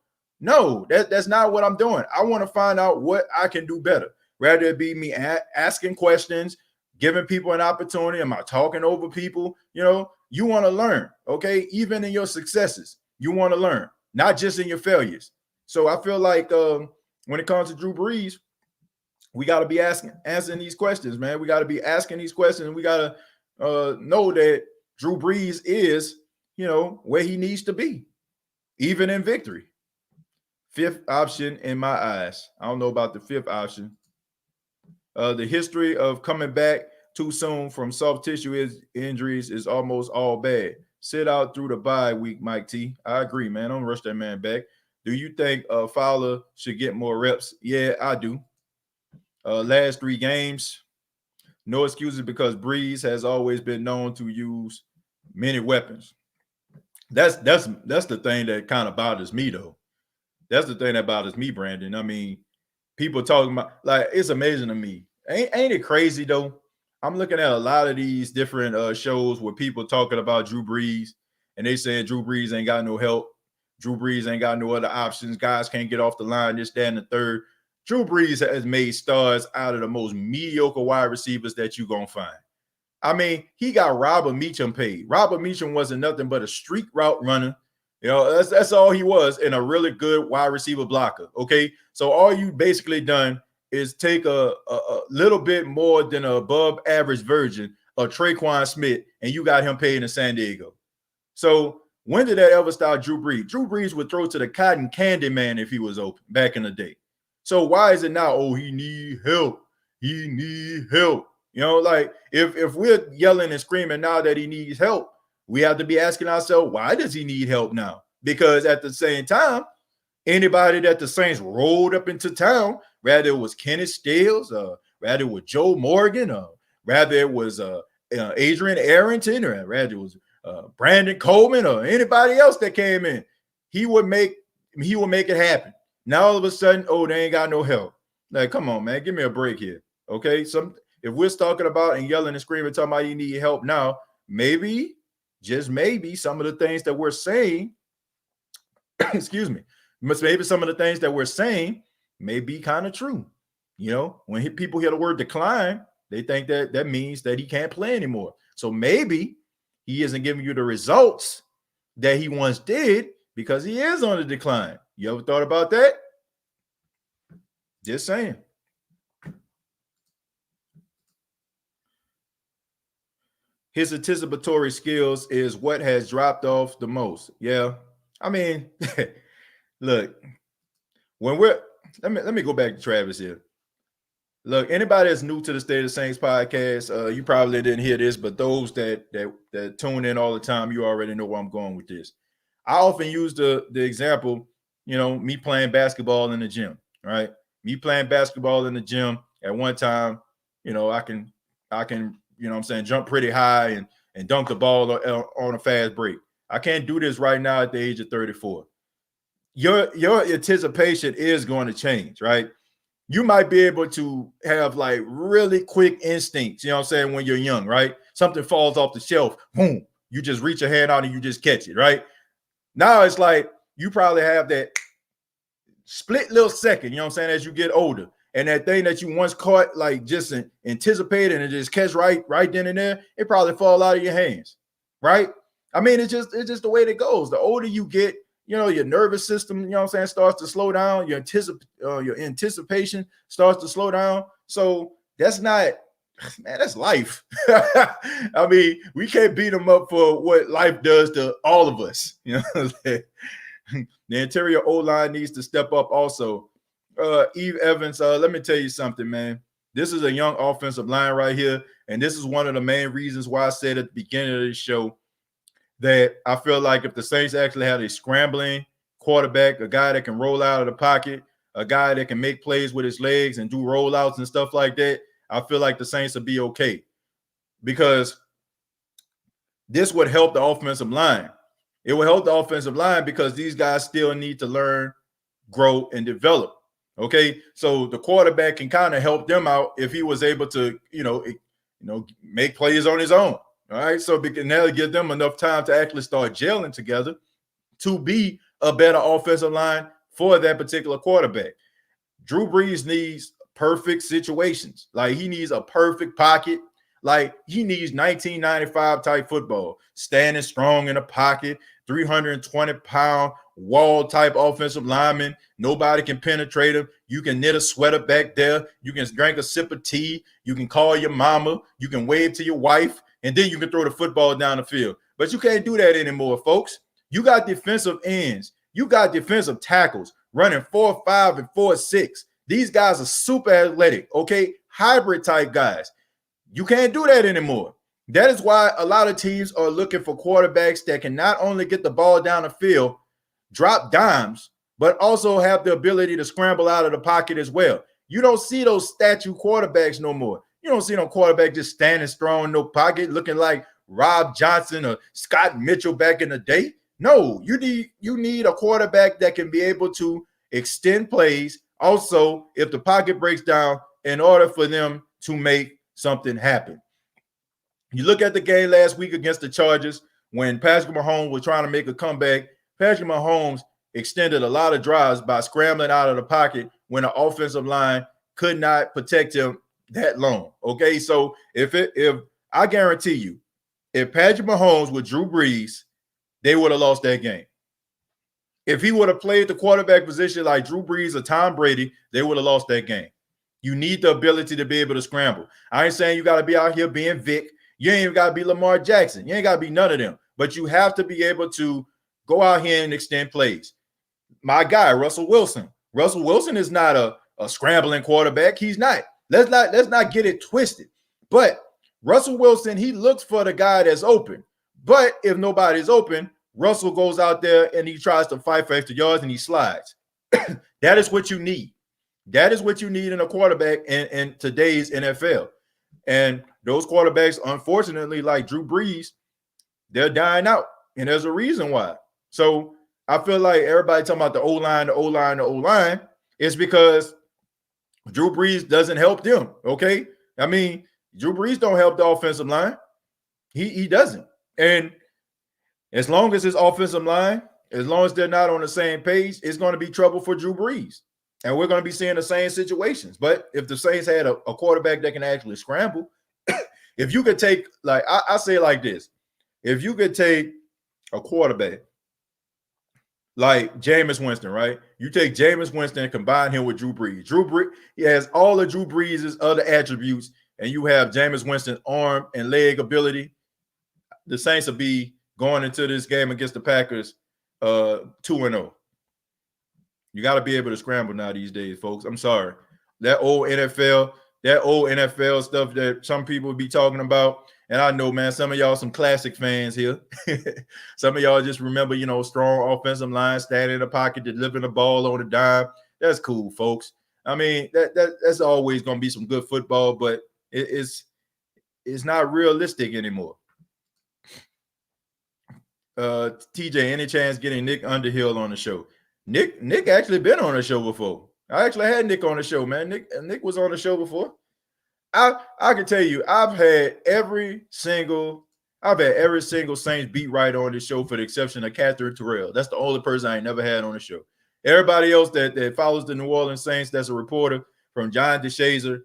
that's not what I'm doing. I want to find out what I can do better. Rather it be me asking questions, giving people an opportunity. Am I talking over people? You know, you want to learn, okay? Even in your successes, you want to learn, not just in your failures. So I feel like when it comes to Drew Brees, we got to be answering these questions, man. We got to be asking these questions. And we got to know that Drew Brees is, you know, where he needs to be, even in victory. 5th option in my eyes. I don't know about the 5th option. The history of coming back too soon from soft tissue injuries is almost all bad. Sit out through the bye week, Mike T. I agree, man. Don't rush that man back. Do you think Fowler should get more reps? Yeah, I do. Last 3 games, no excuses because Brees has always been known to use many weapons. That's the thing that kind of bothers me, though. That's the thing that bothers me, Brandon. I mean, people talking about, like, it's amazing to me. Ain't it crazy though? I'm looking at a lot of these different shows where people talking about Drew Brees and they saying Drew Brees ain't got no help. Drew Brees ain't got no other options. Guys can't get off the line, this, that, and the third. Drew Brees has made stars out of the most mediocre wide receivers that you're going to find. I mean, he got Robert Meacham paid. Robert Meacham wasn't nothing but a street route runner. You know, that's all he was, and a really good wide receiver blocker. Okay, so all you basically done is take a little bit more than an above average version of Traquan Smith, and you got him paid in San Diego. So when did that ever stop Drew Brees? Drew Brees would throw to the cotton candy man if he was open back in the day. So why is it now, oh, he need help? He need help. You know, like if we're yelling and screaming now that he needs help, we have to be asking ourselves, why does he need help now? Because at the same time, anybody that the Saints rolled up into town, rather it was Kenneth Stills, rather it was Joe Morgan, rather it was Adrian Arrington, or rather it was Brandon Coleman, or anybody else that came in, he would make it happen. Now all of a sudden, oh, they ain't got no help. Like, come on, man, give me a break here. Okay, if we're talking about and yelling and screaming, talking about you need help now, maybe, just maybe, some of the things that we're saying, excuse me, maybe some of the things that we're saying may be kind of true. You know, when people hear the word decline, they think that means that he can't play anymore. So maybe he isn't giving you the results that he once did because he is on the decline. You ever thought about that? Just saying. His anticipatory skills is what has dropped off the most. Yeah. I mean, look, when let me go back to Travis here. Look, anybody that's new to the State of Saints podcast, you probably didn't hear this, but those that tune in all the time, you already know where I'm going with this. I often use the example, you know, me playing basketball in the gym, right? Me playing basketball in the gym at one time, you know, I can, you know what I'm saying, jump pretty high and dunk the ball on a fast break. I can't do this right now at the age of 34. Your anticipation is going to change, right? You might be able to have like really quick instincts, you know what I'm saying, when you're young, right? Something falls off the shelf, boom, you just reach your hand out and you just catch it, right? Now it's like you probably have that split little second, you know what I'm saying, as you get older. And that thing that you once caught, like just anticipated and just catch right then and there, it probably fall out of your hands, right? I mean, it's just the way it goes. The older you get, you know, your nervous system, you know what I'm saying, starts to slow down. Your anticipation starts to slow down. So that's not, man, that's life. I mean, we can't beat them up for what life does to all of us. You know, the interior O-line needs to step up also. Eve Evans, let me tell you something, man. This is a young offensive line right here, and this is one of the main reasons why I said at the beginning of the show that I feel like if the Saints actually had a scrambling quarterback, a guy that can roll out of the pocket, a guy that can make plays with his legs and do rollouts and stuff like that, I feel like the Saints would be okay, because this would help the offensive line. It would help the offensive line because these guys still need to learn, grow, and develop. Okay, so the quarterback can kind of help them out if he was able to, you know, make plays on his own. All right, so now give them enough time to actually start gelling together to be a better offensive line for that particular quarterback. Drew Brees needs perfect situations. Like, he needs a perfect pocket. Like, he needs 1995 type football, standing strong in the pocket, 320-pound wall type offensive lineman. Nobody can penetrate him. You can knit a sweater back there. You can drink a sip of tea. You can call your mama. You can wave to your wife, and then you can throw the football down the field. But you can't do that anymore, folks. You got defensive ends. You got defensive tackles running 4.5 and 4.6. These guys are super athletic, okay? hybrid type guys. You can't do that anymore. That is why a lot of teams are looking for quarterbacks that can not only get the ball down the field, drop dimes, but also have the ability to scramble out of the pocket as well. You don't see those statue quarterbacks no more. You don't see no quarterback just standing strong in no pocket, looking like Rob Johnson or Scott Mitchell back in the day. No, you need a quarterback that can be able to extend plays. Also, if the pocket breaks down, in order for them to make something happen. You look at the game last week against the Chargers when Patrick Mahomes was trying to make a comeback. Patrick Mahomes extended a lot of drives by scrambling out of the pocket when the offensive line could not protect him that long. Okay, so if I guarantee you, if Patrick Mahomes with Drew Brees, they would have lost that game. If he would have played the quarterback position like Drew Brees or Tom Brady, they would have lost that game. You need the ability to be able to scramble. I ain't saying you got to be out here being Vic. You ain't even got to be Lamar Jackson. You ain't got to be none of them. But you have to be able to go out here and extend plays. My guy, Russell Wilson. Russell Wilson is not a scrambling quarterback. He's not. Let's not get it twisted. But Russell Wilson, he looks for the guy that's open. But if nobody's open, Russell goes out there and he tries to fight for extra yards and he slides. That is what you need. That is what you need in a quarterback in today's NFL. And those quarterbacks, unfortunately, like Drew Brees, they're dying out. And there's a reason why. So I feel like everybody talking about the O-line, the O-line, the O-line. It's because Drew Brees doesn't help them, okay? I mean, Drew Brees don't help the offensive line. He doesn't. And as long as his offensive line, as long as they're not on the same page, it's going to be trouble for Drew Brees. And we're going to be seeing the same situations. But if the Saints had a quarterback that can actually scramble, if you could take, like, I say it like this. If you could take a quarterback like Jameis Winston, right? You take Jameis Winston and combine him with Drew Brees. Drew Brees, he has all of Drew Brees' other attributes, and you have Jameis Winston's arm and leg ability. The Saints will be going into this game against the Packers 2-0. You got to be able to scramble now these days, folks. I'm sorry. That old NFL stuff that some people be talking about. And I know, man, some of y'all some classic fans here. Some of y'all just remember, strong offensive line, standing in the pocket, delivering the ball on a dime. That's cool, folks. I mean, that's always going to be some good football, but it's not realistic anymore. TJ, any chance getting Nick Underhill on the show? Nick actually been on the show before. I actually had Nick on the show, man. Nick was on the show before. I can tell you, I've had every single Saints beat writer on this show for the exception of Catherine Terrell. That's the only person I ain't never had on the show. Everybody else that follows the New Orleans Saints, that's a reporter, from John DeShazer.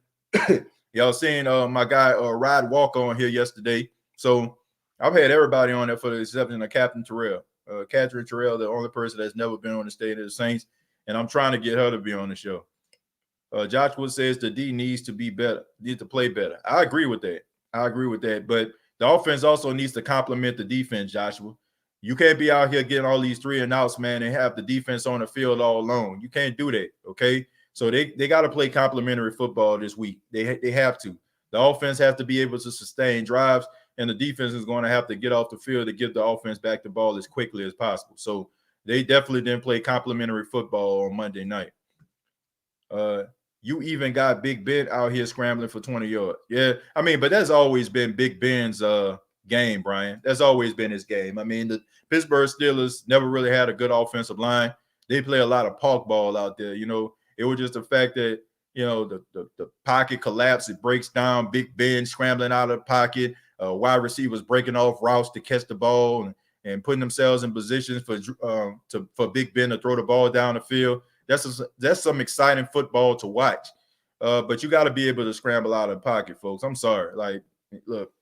Y'all seen my guy Rod Walker on here yesterday. So I've had everybody on there for the exception of Captain Terrell. Catherine Terrell, the only person that's never been on the state of the Saints, and I'm trying to get her to be on the show. Joshua says the D needs to be better, needs to play better. I agree with that. But the offense also needs to complement the defense, Joshua. You can't be out here getting all these 3 and outs, man, and have the defense on the field all alone. You can't do that, okay? So they got to play complementary football this week. They have to. The offense has to be able to sustain drives, and the defense is going to have to get off the field to give the offense back the ball as quickly as possible. So they definitely didn't play complementary football on Monday night. You even got Big Ben out here scrambling for 20 yards. Yeah, I mean, but that's always been Big Ben's game, Brian. That's always been his game. I mean, the Pittsburgh Steelers never really had a good offensive line. They play a lot of park ball out there. It was just the fact that, the pocket collapse, it breaks down, Big Ben scrambling out of the pocket, wide receivers breaking off routes to catch the ball and putting themselves in positions for Big Ben to throw the ball down the field. That's some exciting football to watch. But you got to be able to scramble out of the pocket, folks. I'm sorry. Like, look,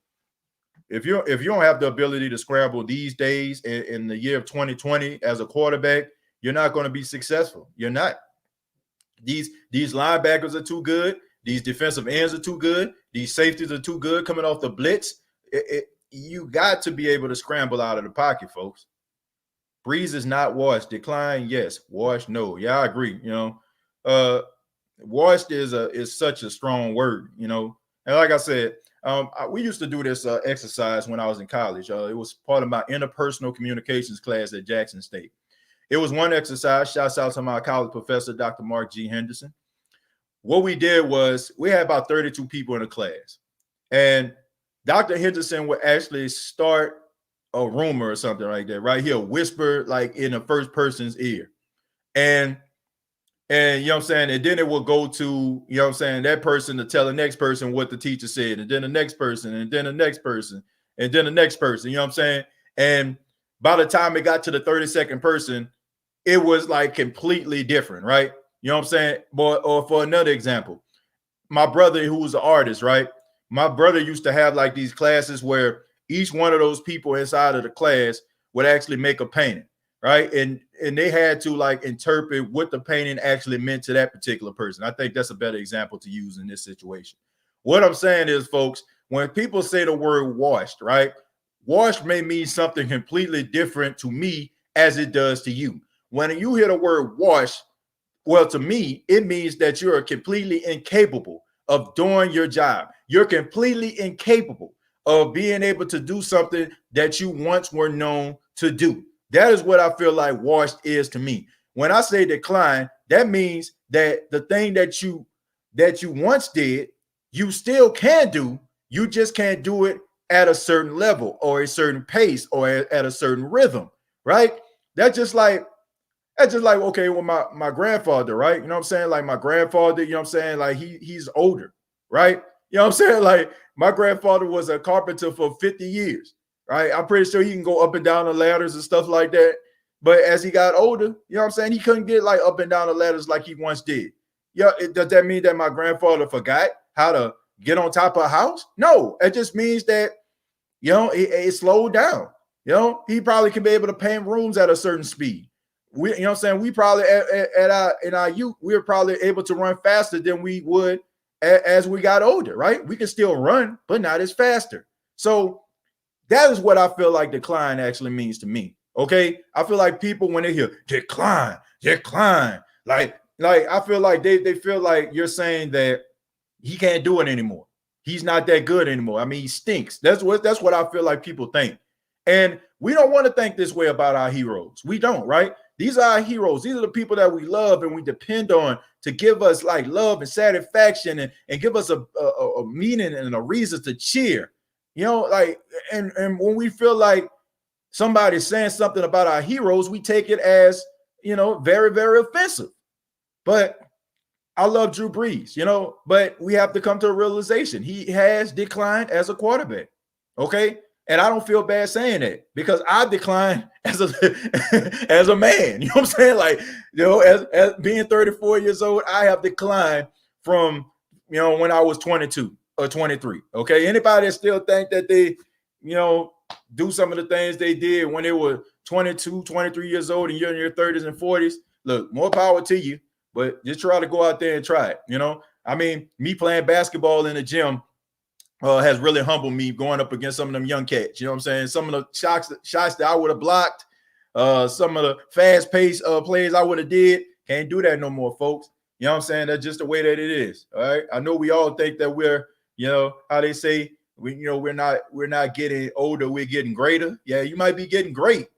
if you don't have the ability to scramble these days in the year of 2020 as a quarterback, you're not going to be successful. You're not. These linebackers are too good. These defensive ends are too good. These safeties are too good coming off the blitz. You got to be able to scramble out of the pocket, folks. Brees is not washed. Decline, yes. Washed, no. Yeah, I agree. washed is such a strong word, you know. And like I said, we used to do this exercise when I was in college. It was part of my interpersonal communications class at Jackson State. It was one exercise. Shouts out to my college professor, Dr. Mark G. Henderson. What we did was we had about 32 people in the class, and Dr. Henderson would actually start a rumor or something like that, right? He'll whisper like in the first person's ear. And you know what I'm saying? And then it will go to, you know what I'm saying, that person to tell the next person what the teacher said, and then the next person, and then the next person, and then the next person, you know what I'm saying? And by the time it got to the 32nd person, it was like completely different, right? You know what I'm saying? Or for another example, my brother, who was an artist, right? My brother used to have like these classes where each one of those people inside of the class would actually make a painting, right? And they had to like interpret what the painting actually meant to that particular person. I think that's a better example to use in this situation. What I'm saying is, folks, when people say the word washed, right? Washed may mean something completely different to me as it does to you. When you hear the word wash, well, to me, it means that you're completely incapable of doing your job. You're completely incapable of being able to do something that you once were known to do. That is what I feel like washed is to me. When I say decline, that means that the thing that you once did, you still can do. You just can't do it at a certain level or a certain pace or at a certain rhythm, right? That's just like, okay, well, my grandfather, right? You know what I'm saying? Like my grandfather, you know what I'm saying? Like he's older, right? You know what I'm saying? Like my grandfather was a carpenter for 50 years, right? I'm pretty sure he can go up and down the ladders and stuff like that. But as he got older, you know what I'm saying? He couldn't get like up and down the ladders like he once did. Yeah, does that mean that my grandfather forgot how to get on top of a house? No, it just means that, you know, it slowed down. You know, he probably can be able to paint rooms at a certain speed. We, you know what I'm saying? We probably in our youth, we were probably able to run faster than we would as we got older, right? We can still run, but not as faster. So that is what I feel like decline actually means to me. Okay. I feel like people, when they hear decline, like I feel like they feel like you're saying that he can't do it anymore. He's not that good anymore. I mean, he stinks. That's what I feel like people think. And we don't want to think this way about our heroes. We don't, right? These are our heroes. These are the people that we love and we depend on to give us like love and satisfaction and give us a meaning and a reason to cheer. You know, like, and when we feel like somebody's saying something about our heroes, we take it as, you know, very, very offensive. But I love Drew Brees, you know, but we have to come to a realization. He has declined as a quarterback. Okay. And I don't feel bad saying that because I declined as a man. You know what I'm saying? Like, you know, as being 34 years old, I have declined from, you know, when I was 22 or 23. Okay. Anybody that still think that they, you know, do some of the things they did when they were 22, 23 years old and you're in your 30s and 40s, look, more power to you, but just try to go out there and try it. You know, I mean, me playing basketball in the gym has really humbled me going up against some of them young cats. You know what I'm saying? Some of the shots that I would have blocked, some of the fast-paced plays I would have did, can't do that no more, folks. You know what I'm saying? That's just the way that it is. All right. I know we all think that we're, you know, how they say, we're not getting older, we're getting greater. Yeah, you might be getting great,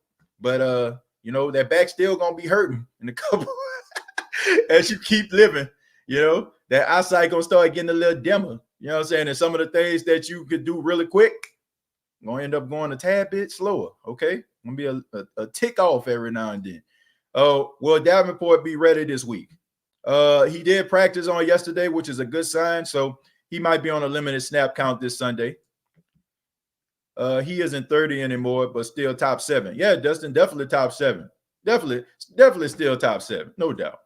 but you know, that back's still gonna be hurting in a couple as you keep living. You know, that eyesight gonna start getting a little dimmer. You know what I'm saying? And some of the things that you could do really quick, gonna end up going a tad bit slower. Okay, gonna be a tick off every now and then. Will Davenport be ready this week? He did practice on yesterday, which is a good sign. So he might be on a limited snap count this Sunday. He isn't 30 anymore, but still top 7. Yeah, Dustin, definitely top 7. Definitely still top 7, no doubt.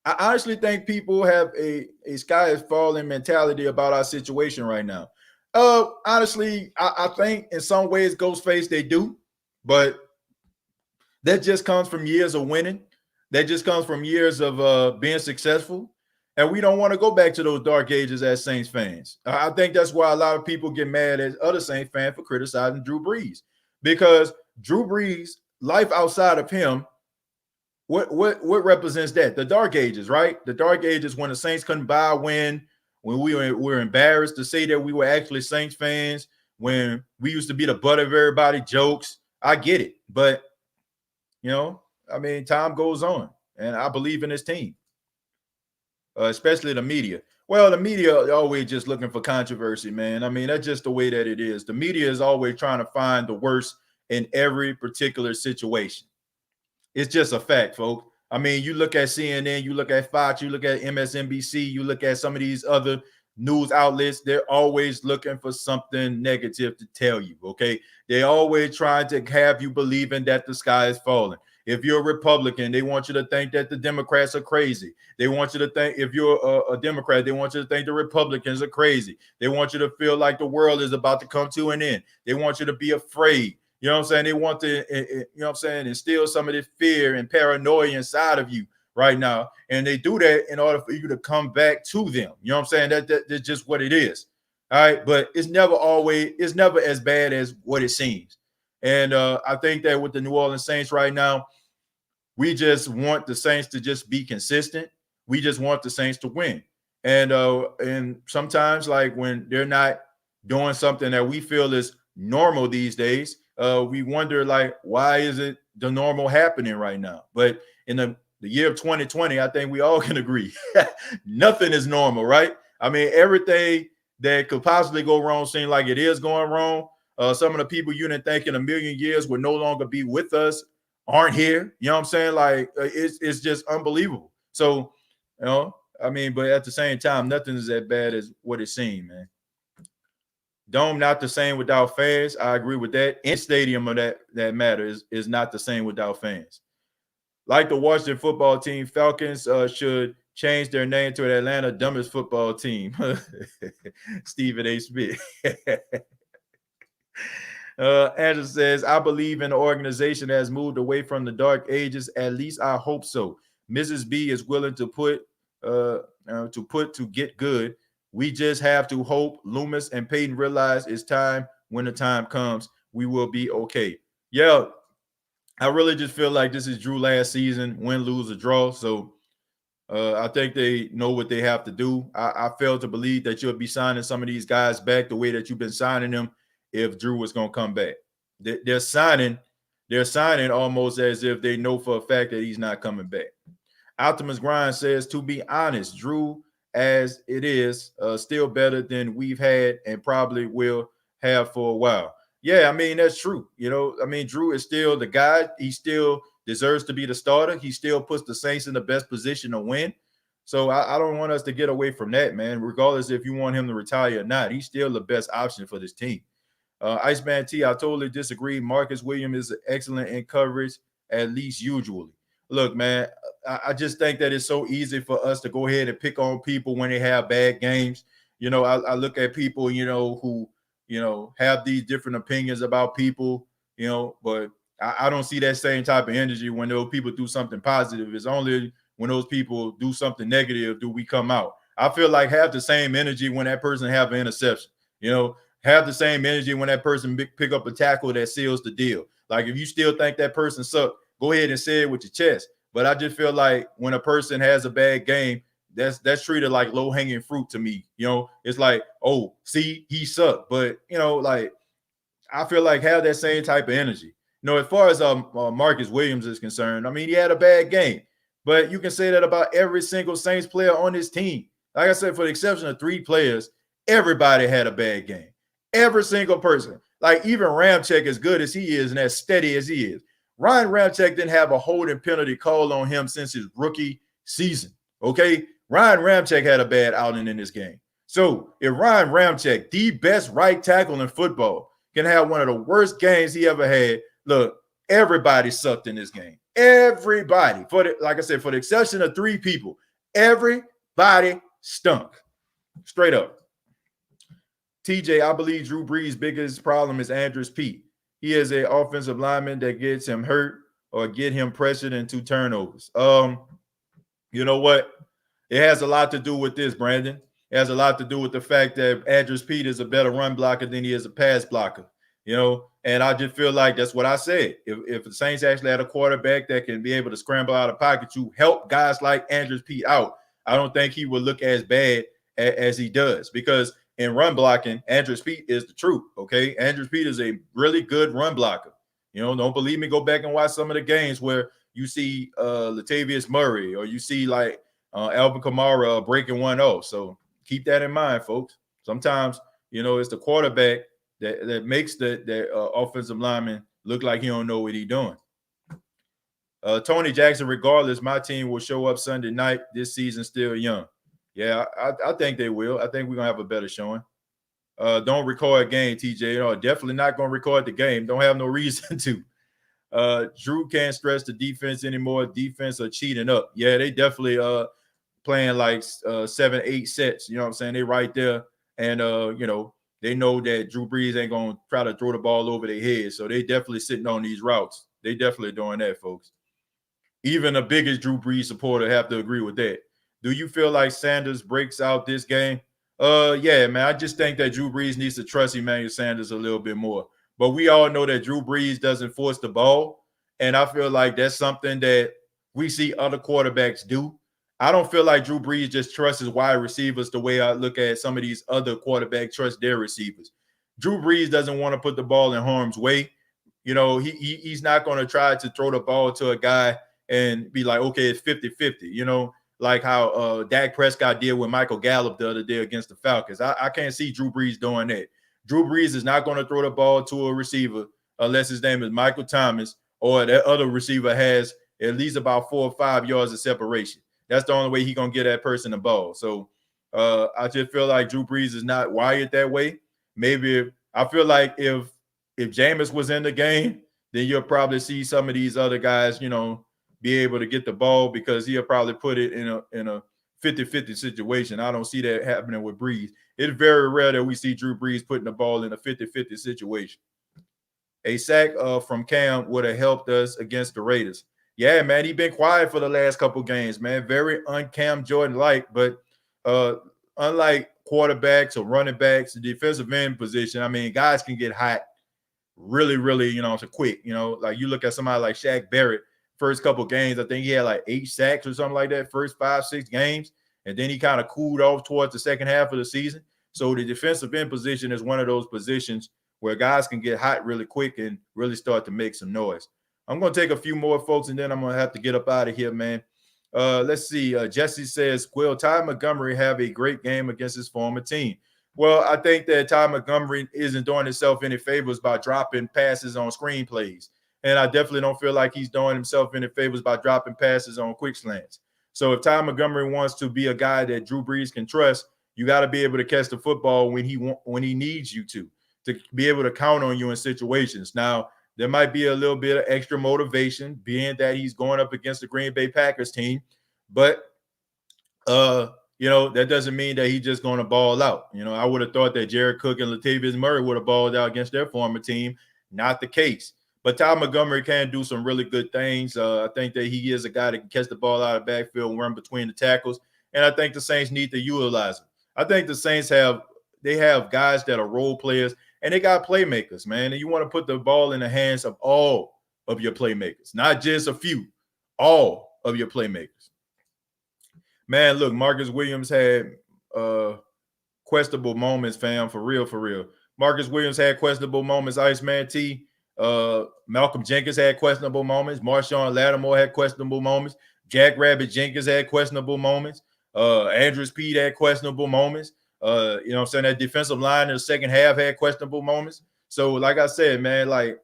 I honestly think people have a sky is falling mentality about our situation right now. Honestly, I think in some ways, Ghostface, they do, but that just comes from years of winning. That just comes from years of being successful. And we don't want to go back to those dark ages as Saints fans. I think that's why a lot of people get mad at other Saints fans for criticizing Drew Brees, because Drew Brees, life outside of him what represents that? The dark ages, right? The dark ages when the Saints couldn't buy a win, when we were embarrassed to say that we were actually Saints fans, when we used to be the butt of everybody's jokes. I get it, but I mean, time goes on, and I believe in this team, especially the media. Well, the media are always just looking for controversy, man. I mean, that's just the way that it is. The media is always trying to find the worst in every particular situation. It's just a fact, folks. I mean, you look at CNN, you look at Fox, you look at MSNBC, you look at some of these other news outlets, they're always looking for something negative to tell you, okay? They always trying to have you believing that the sky is falling. If you're a Republican, they want you to think that the Democrats are crazy. They want you to think, if you're a Democrat, they want you to think the Republicans are crazy. They want you to feel like the world is about to come to an end. They want you to be afraid. You know what I'm saying? They want to, instill some of this fear and paranoia inside of you right now. And they do that in order for you to come back to them. You know what I'm saying? That's just what it is. All right. But it's never as bad as what it seems. And I think that with the New Orleans Saints right now, we just want the Saints to just be consistent. We just want the Saints to win. And sometimes, like, when they're not doing something that we feel is normal these days, we wonder, like, why is it the normal happening right now? But in the year of 2020, I think we all can agree nothing is normal, right? I mean, everything that could possibly go wrong seems like it is going wrong. Some of the people you didn't think in a million years would no longer be with us aren't here. You know what I'm saying? Like, it's just unbelievable. So, I mean, but at the same time, nothing is as bad as what it seemed, man. Dome not the same without fans. I agree with that. In stadium of that matter is not the same without fans. Like the Washington football team, Falcons should change their name to the Atlanta dumbest football team. Stephen A. Smith. Andrew says, I believe in an organization that has moved away from the dark ages. At least I hope so. Mrs. B is willing to put to get good. We just have to hope Loomis and Peyton realize it's time. When the time comes, we will be okay. Yeah, I really just feel like this is Drew last season, win, lose, or draw. So I think they know what they have to do. I fail to believe that you'll be signing some of these guys back the way that you've been signing them if Drew was going to come back. They're signing almost as if they know for a fact that he's not coming back. Optimus Grind says, to be honest, Drew, as it is, still better than we've had and probably will have for a while. Yeah, I mean, that's true. I mean, Drew is still the guy. He still deserves to be the starter. He still puts the Saints in the best position to win. So I don't want us to get away from that, man. Regardless if you want him to retire or not, he's still the best option for this team. Iceman T, I totally disagree. Marcus Williams is excellent in coverage, at least usually. Look, man, I just think that it's so easy for us to go ahead and pick on people when they have bad games. I look at people, who, have these different opinions about people, but I don't see that same type of energy when those people do something positive. It's only when those people do something negative do we come out. I feel like have the same energy when that person have an interception, have the same energy when that person pick up a tackle that seals the deal. Like, if you still think that person sucked, go ahead and say it with your chest. But I just feel like when a person has a bad game, that's treated like low-hanging fruit to me. It's like, oh, see, he sucked. But, like, I feel like have that same type of energy. As far as Marcus Williams is concerned, I mean, he had a bad game. But you can say that about every single Saints player on this team. Like I said, for the exception of 3 players, everybody had a bad game. Every single person. Like, even Ramczyk, as good as he is and as steady as he is, Ryan Ramczyk didn't have a holding penalty called on him since his rookie season, okay? Ryan Ramczyk had a bad outing in this game. So if Ryan Ramczyk, the best right tackle in football, can have one of the worst games he ever had, look, everybody sucked in this game. Everybody. Like I said, for the exception of 3 people, everybody stunk. Straight up. TJ, I believe Drew Brees' biggest problem is Andrews Pete. He is an offensive lineman that gets him hurt or get him pressured into turnovers. You know what? It has a lot to do with this, Brandon. It has a lot to do with the fact that Andrews Pete is a better run blocker than he is a pass blocker. And I just feel like that's what I said. If the Saints actually had a quarterback that can be able to scramble out of pocket to help guys like Andrews Pete out, I don't think he would look as bad as he does, because in run blocking, Andrews Pete is the truth. Okay, Andrews Pete is a really good run blocker. Don't believe me? Go back and watch some of the games where you see Latavius Murray, or you see like Alvin Kamara breaking 1-0. So keep that in mind, folks. Sometimes it's the quarterback that makes the offensive lineman look like he don't know what he's doing. Tony Jackson, regardless, my team will show up Sunday night. This season still young. Yeah, I think they will. I think we're going to have a better showing. Don't record game, TJ. Definitely not going to record the game. Don't have no reason to. Drew can't stress the defense anymore. Defense are cheating up. Yeah, they definitely playing like 7-8 sets. You know what I'm saying? They right there. And, they know that Drew Brees ain't going to try to throw the ball over their head. So they definitely sitting on these routes. They definitely doing that, folks. Even the biggest Drew Brees supporter have to agree with that. Do you feel like Sanders breaks out this game? Yeah, man. I just think that Drew Brees needs to trust Emmanuel Sanders a little bit more. But we all know that Drew Brees doesn't force the ball. And I feel like that's something that we see other quarterbacks do. I don't feel like Drew Brees just trusts his wide receivers the way I look at some of these other quarterbacks trust their receivers. Drew Brees doesn't want to put the ball in harm's way. He's not going to try to throw the ball to a guy and be like, okay, it's 50-50, like how Dak Prescott did with Michael Gallup the other day against the Falcons. I can't see Drew Brees doing that. Drew Brees is not going to throw the ball to a receiver unless his name is Michael Thomas or that other receiver has at least about 4 or 5 yards of separation. That's the only way he's going to get that person the ball. So I just feel like Drew Brees is not wired that way. Maybe I feel like if Jameis was in the game, then you'll probably see some of these other guys, be able to get the ball, because he'll probably put it in a 50-50 situation. I don't see that happening with Brees. It's very rare that we see Drew Brees putting the ball in a 50-50 situation. A sack from Cam would have helped us against the Raiders. Yeah, man, he's been quiet for the last couple games, man. Very un-Cam Jordan-like, but unlike quarterbacks or running backs, the defensive end position, I mean, guys can get hot really, really, so quick. Like you look at somebody like Shaq Barrett, first couple games, I think he had like 8 sacks or something like that, first 5-6 games. And then he kind of cooled off towards the second half of the season. So the defensive end position is one of those positions where guys can get hot really quick and really start to make some noise. I'm going to take a few more, folks, and then I'm going to have to get up out of here, man. Let's see. Jesse says, will Ty Montgomery have a great game against his former team? Well, I think that Ty Montgomery isn't doing himself any favors by dropping passes on screenplays. And I definitely don't feel like he's doing himself any favors by dropping passes on quick slants. So if Ty Montgomery wants to be a guy that Drew Brees can trust, you got to be able to catch the football when he needs you to be able to count on you in situations. Now, there might be a little bit of extra motivation being that he's going up against the Green Bay Packers team, but that doesn't mean that he's just going to ball out. I would have thought that Jared Cook and Latavius Murray would have balled out against their former team. Not the case. But Ty Montgomery can do some really good things. I think that he is a guy that can catch the ball out of the backfield and run between the tackles. And I think the Saints need to utilize him. I think the Saints have guys that are role players, and they got playmakers, man. And you want to put the ball in the hands of all of your playmakers, not just a few, all of your playmakers. Man, look, Marcus Williams had questionable moments, fam, for real. Marcus Williams had questionable moments, Iceman T. Malcolm Jenkins had questionable moments. Marshawn Lattimore had questionable moments. Jack Rabbit Jenkins had questionable moments. Andrews Pete had questionable moments. That defensive line in the second half had questionable moments. So, like I said, man, like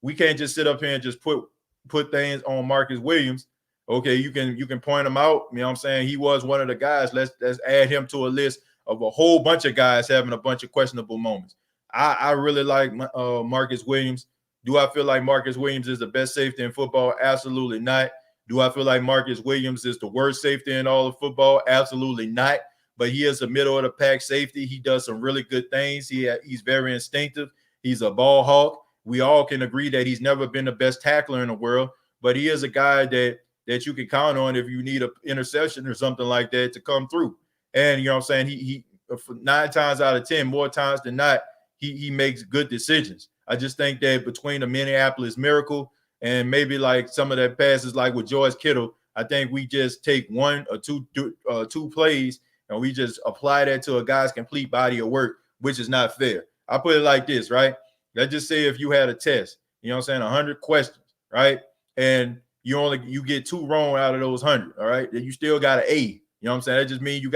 we can't just sit up here and just put things on Marcus Williams. Okay, you can point him out. You know what I'm saying? He was one of the guys. Let's add him to a list of a whole bunch of guys having a bunch of questionable moments. I really like Marcus Williams. Do I feel like Marcus Williams is the best safety in football? Absolutely not. Do I feel like Marcus Williams is the worst safety in all of football? Absolutely not. But he is a middle of the pack safety. He does some really good things. He's very instinctive. He's a ball hawk. We all can agree that he's never been the best tackler in the world, but he is a guy that you can count on if you need an interception or something like that to come through. And you know what I'm saying? He 9 times out of 10, more times than not, he makes good decisions. I just think that between the Minneapolis Miracle and maybe like some of that passes, like with George Kittle, I think we just take one or two plays and we just apply that to a guy's complete body of work, which is not fair. I put it like this, right? Let's just say if you had a test, you know what I'm saying, 100 questions, right? And you get 2 wrong out of those 100, all right? Then you still got an A. You know what I'm saying? That just means you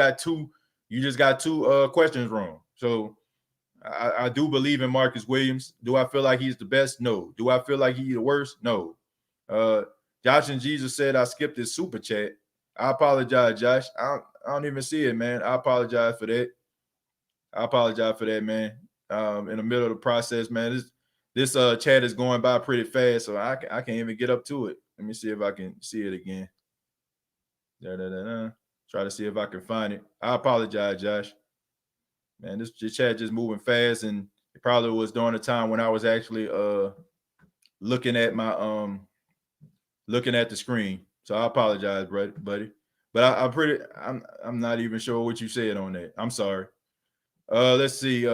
just got two questions wrong. So I do believe in Marcus Williams. Do I feel like he's the best? No. Do I feel like he's the worst? No. Josh and Jesus said I skipped his super chat. I apologize, Josh. I don't even see it, man. I apologize for that. Man. In the middle of the process, man. This chat is going by pretty fast, so I can't even get up to it. Let me see if I can see it again. Try to see if I can find it. I apologize, Josh. Man, this chat just moving fast, and it probably was during the time when I was actually looking at my looking at the screen. So I apologize, buddy. But I'm not even sure what you said on that. I'm sorry. Let's see.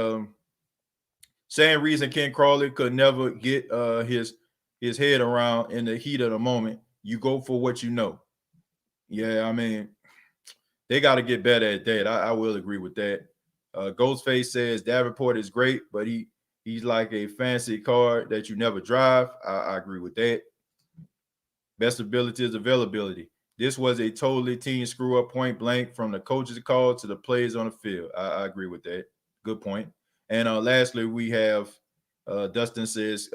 Same reason Ken Crawley could never get his head around in the heat of the moment. You go for what you know. Yeah, I mean, they got to get better at that. I will agree with that. Ghostface says Davenport is great, but he's like a fancy car that you never drive. I agree with that. Best ability is availability. This was a totally team screw up, point blank, from the coach's call to the players on the field. I agree with that. Good point. And lastly, we have Dustin says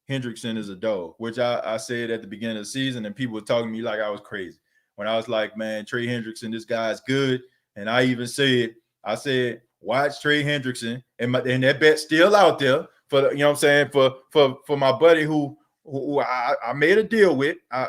Hendrickson is a dog, which I said at the beginning of the season, and people were talking to me like I was crazy. When I was like, man, Trey Hendrickson, this guy's good. And I even said, watch Trey Hendrickson, and that bet's still out there for the, you know what I'm saying, for my buddy who I made a deal with. I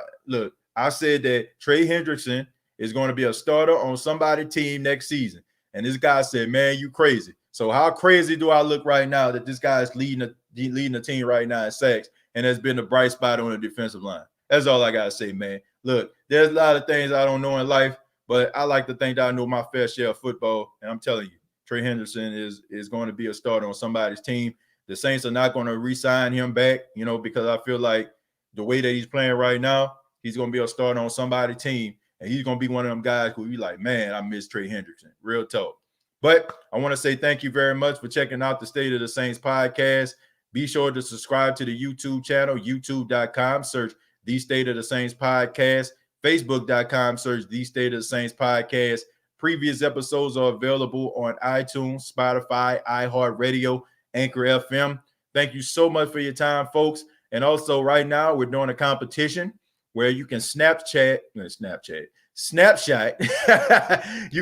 said that Trey Hendrickson is going to be a starter on somebody's team next season. And this guy said, man, you crazy. So how crazy do I look right now that this guy is leading the team right now in sacks and has been a bright spot on the defensive line? That's all I got to say, man. Look, there's a lot of things I don't know in life, but I like to think that I know my fair share of football. And I'm telling you, Trey Hendrickson is going to be a starter on somebody's team. The Saints are not going to re-sign him back, because I feel like the way that he's playing right now, he's going to be a starter on somebody's team. And he's going to be one of them guys who be like, man, I miss Trey Hendrickson. Real talk. But I want to say thank you very much for checking out the State of the Saints podcast. Be sure to subscribe to the YouTube channel, youtube.com. Search The State of the Saints podcast. Facebook.com. Search The State of the Saints podcast. Previous episodes are available on iTunes, Spotify, iHeartRadio, Anchor FM. Thank you so much for your time, folks. And also right now we're doing a competition where you can snapshot. You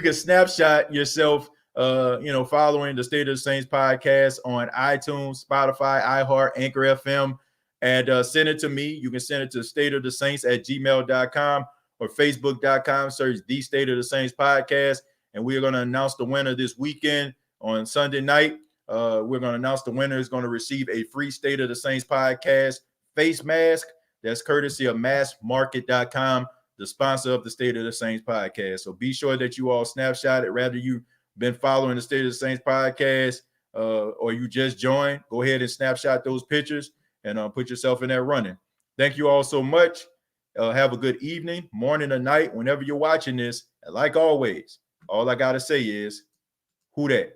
can snapshot yourself, following the State of the Saints podcast on iTunes, Spotify, iHeart, Anchor FM, and send it to me. You can send it to stateofthesaints@gmail.com or facebook.com. Search The State of the Saints podcast. And we're going to announce the winner this weekend on Sunday night. We're going to announce the winner is going to receive a free State of the Saints podcast face mask. That's courtesy of massmarket.com, the sponsor of the State of the Saints podcast. So be sure that you all snapshot it. Rather you've been following the State of the Saints podcast or you just joined, go ahead and snapshot those pictures and put yourself in that running. Thank you all so much. Have a good evening, morning, or night, whenever you're watching this. And like always, all I got to say is, who dat?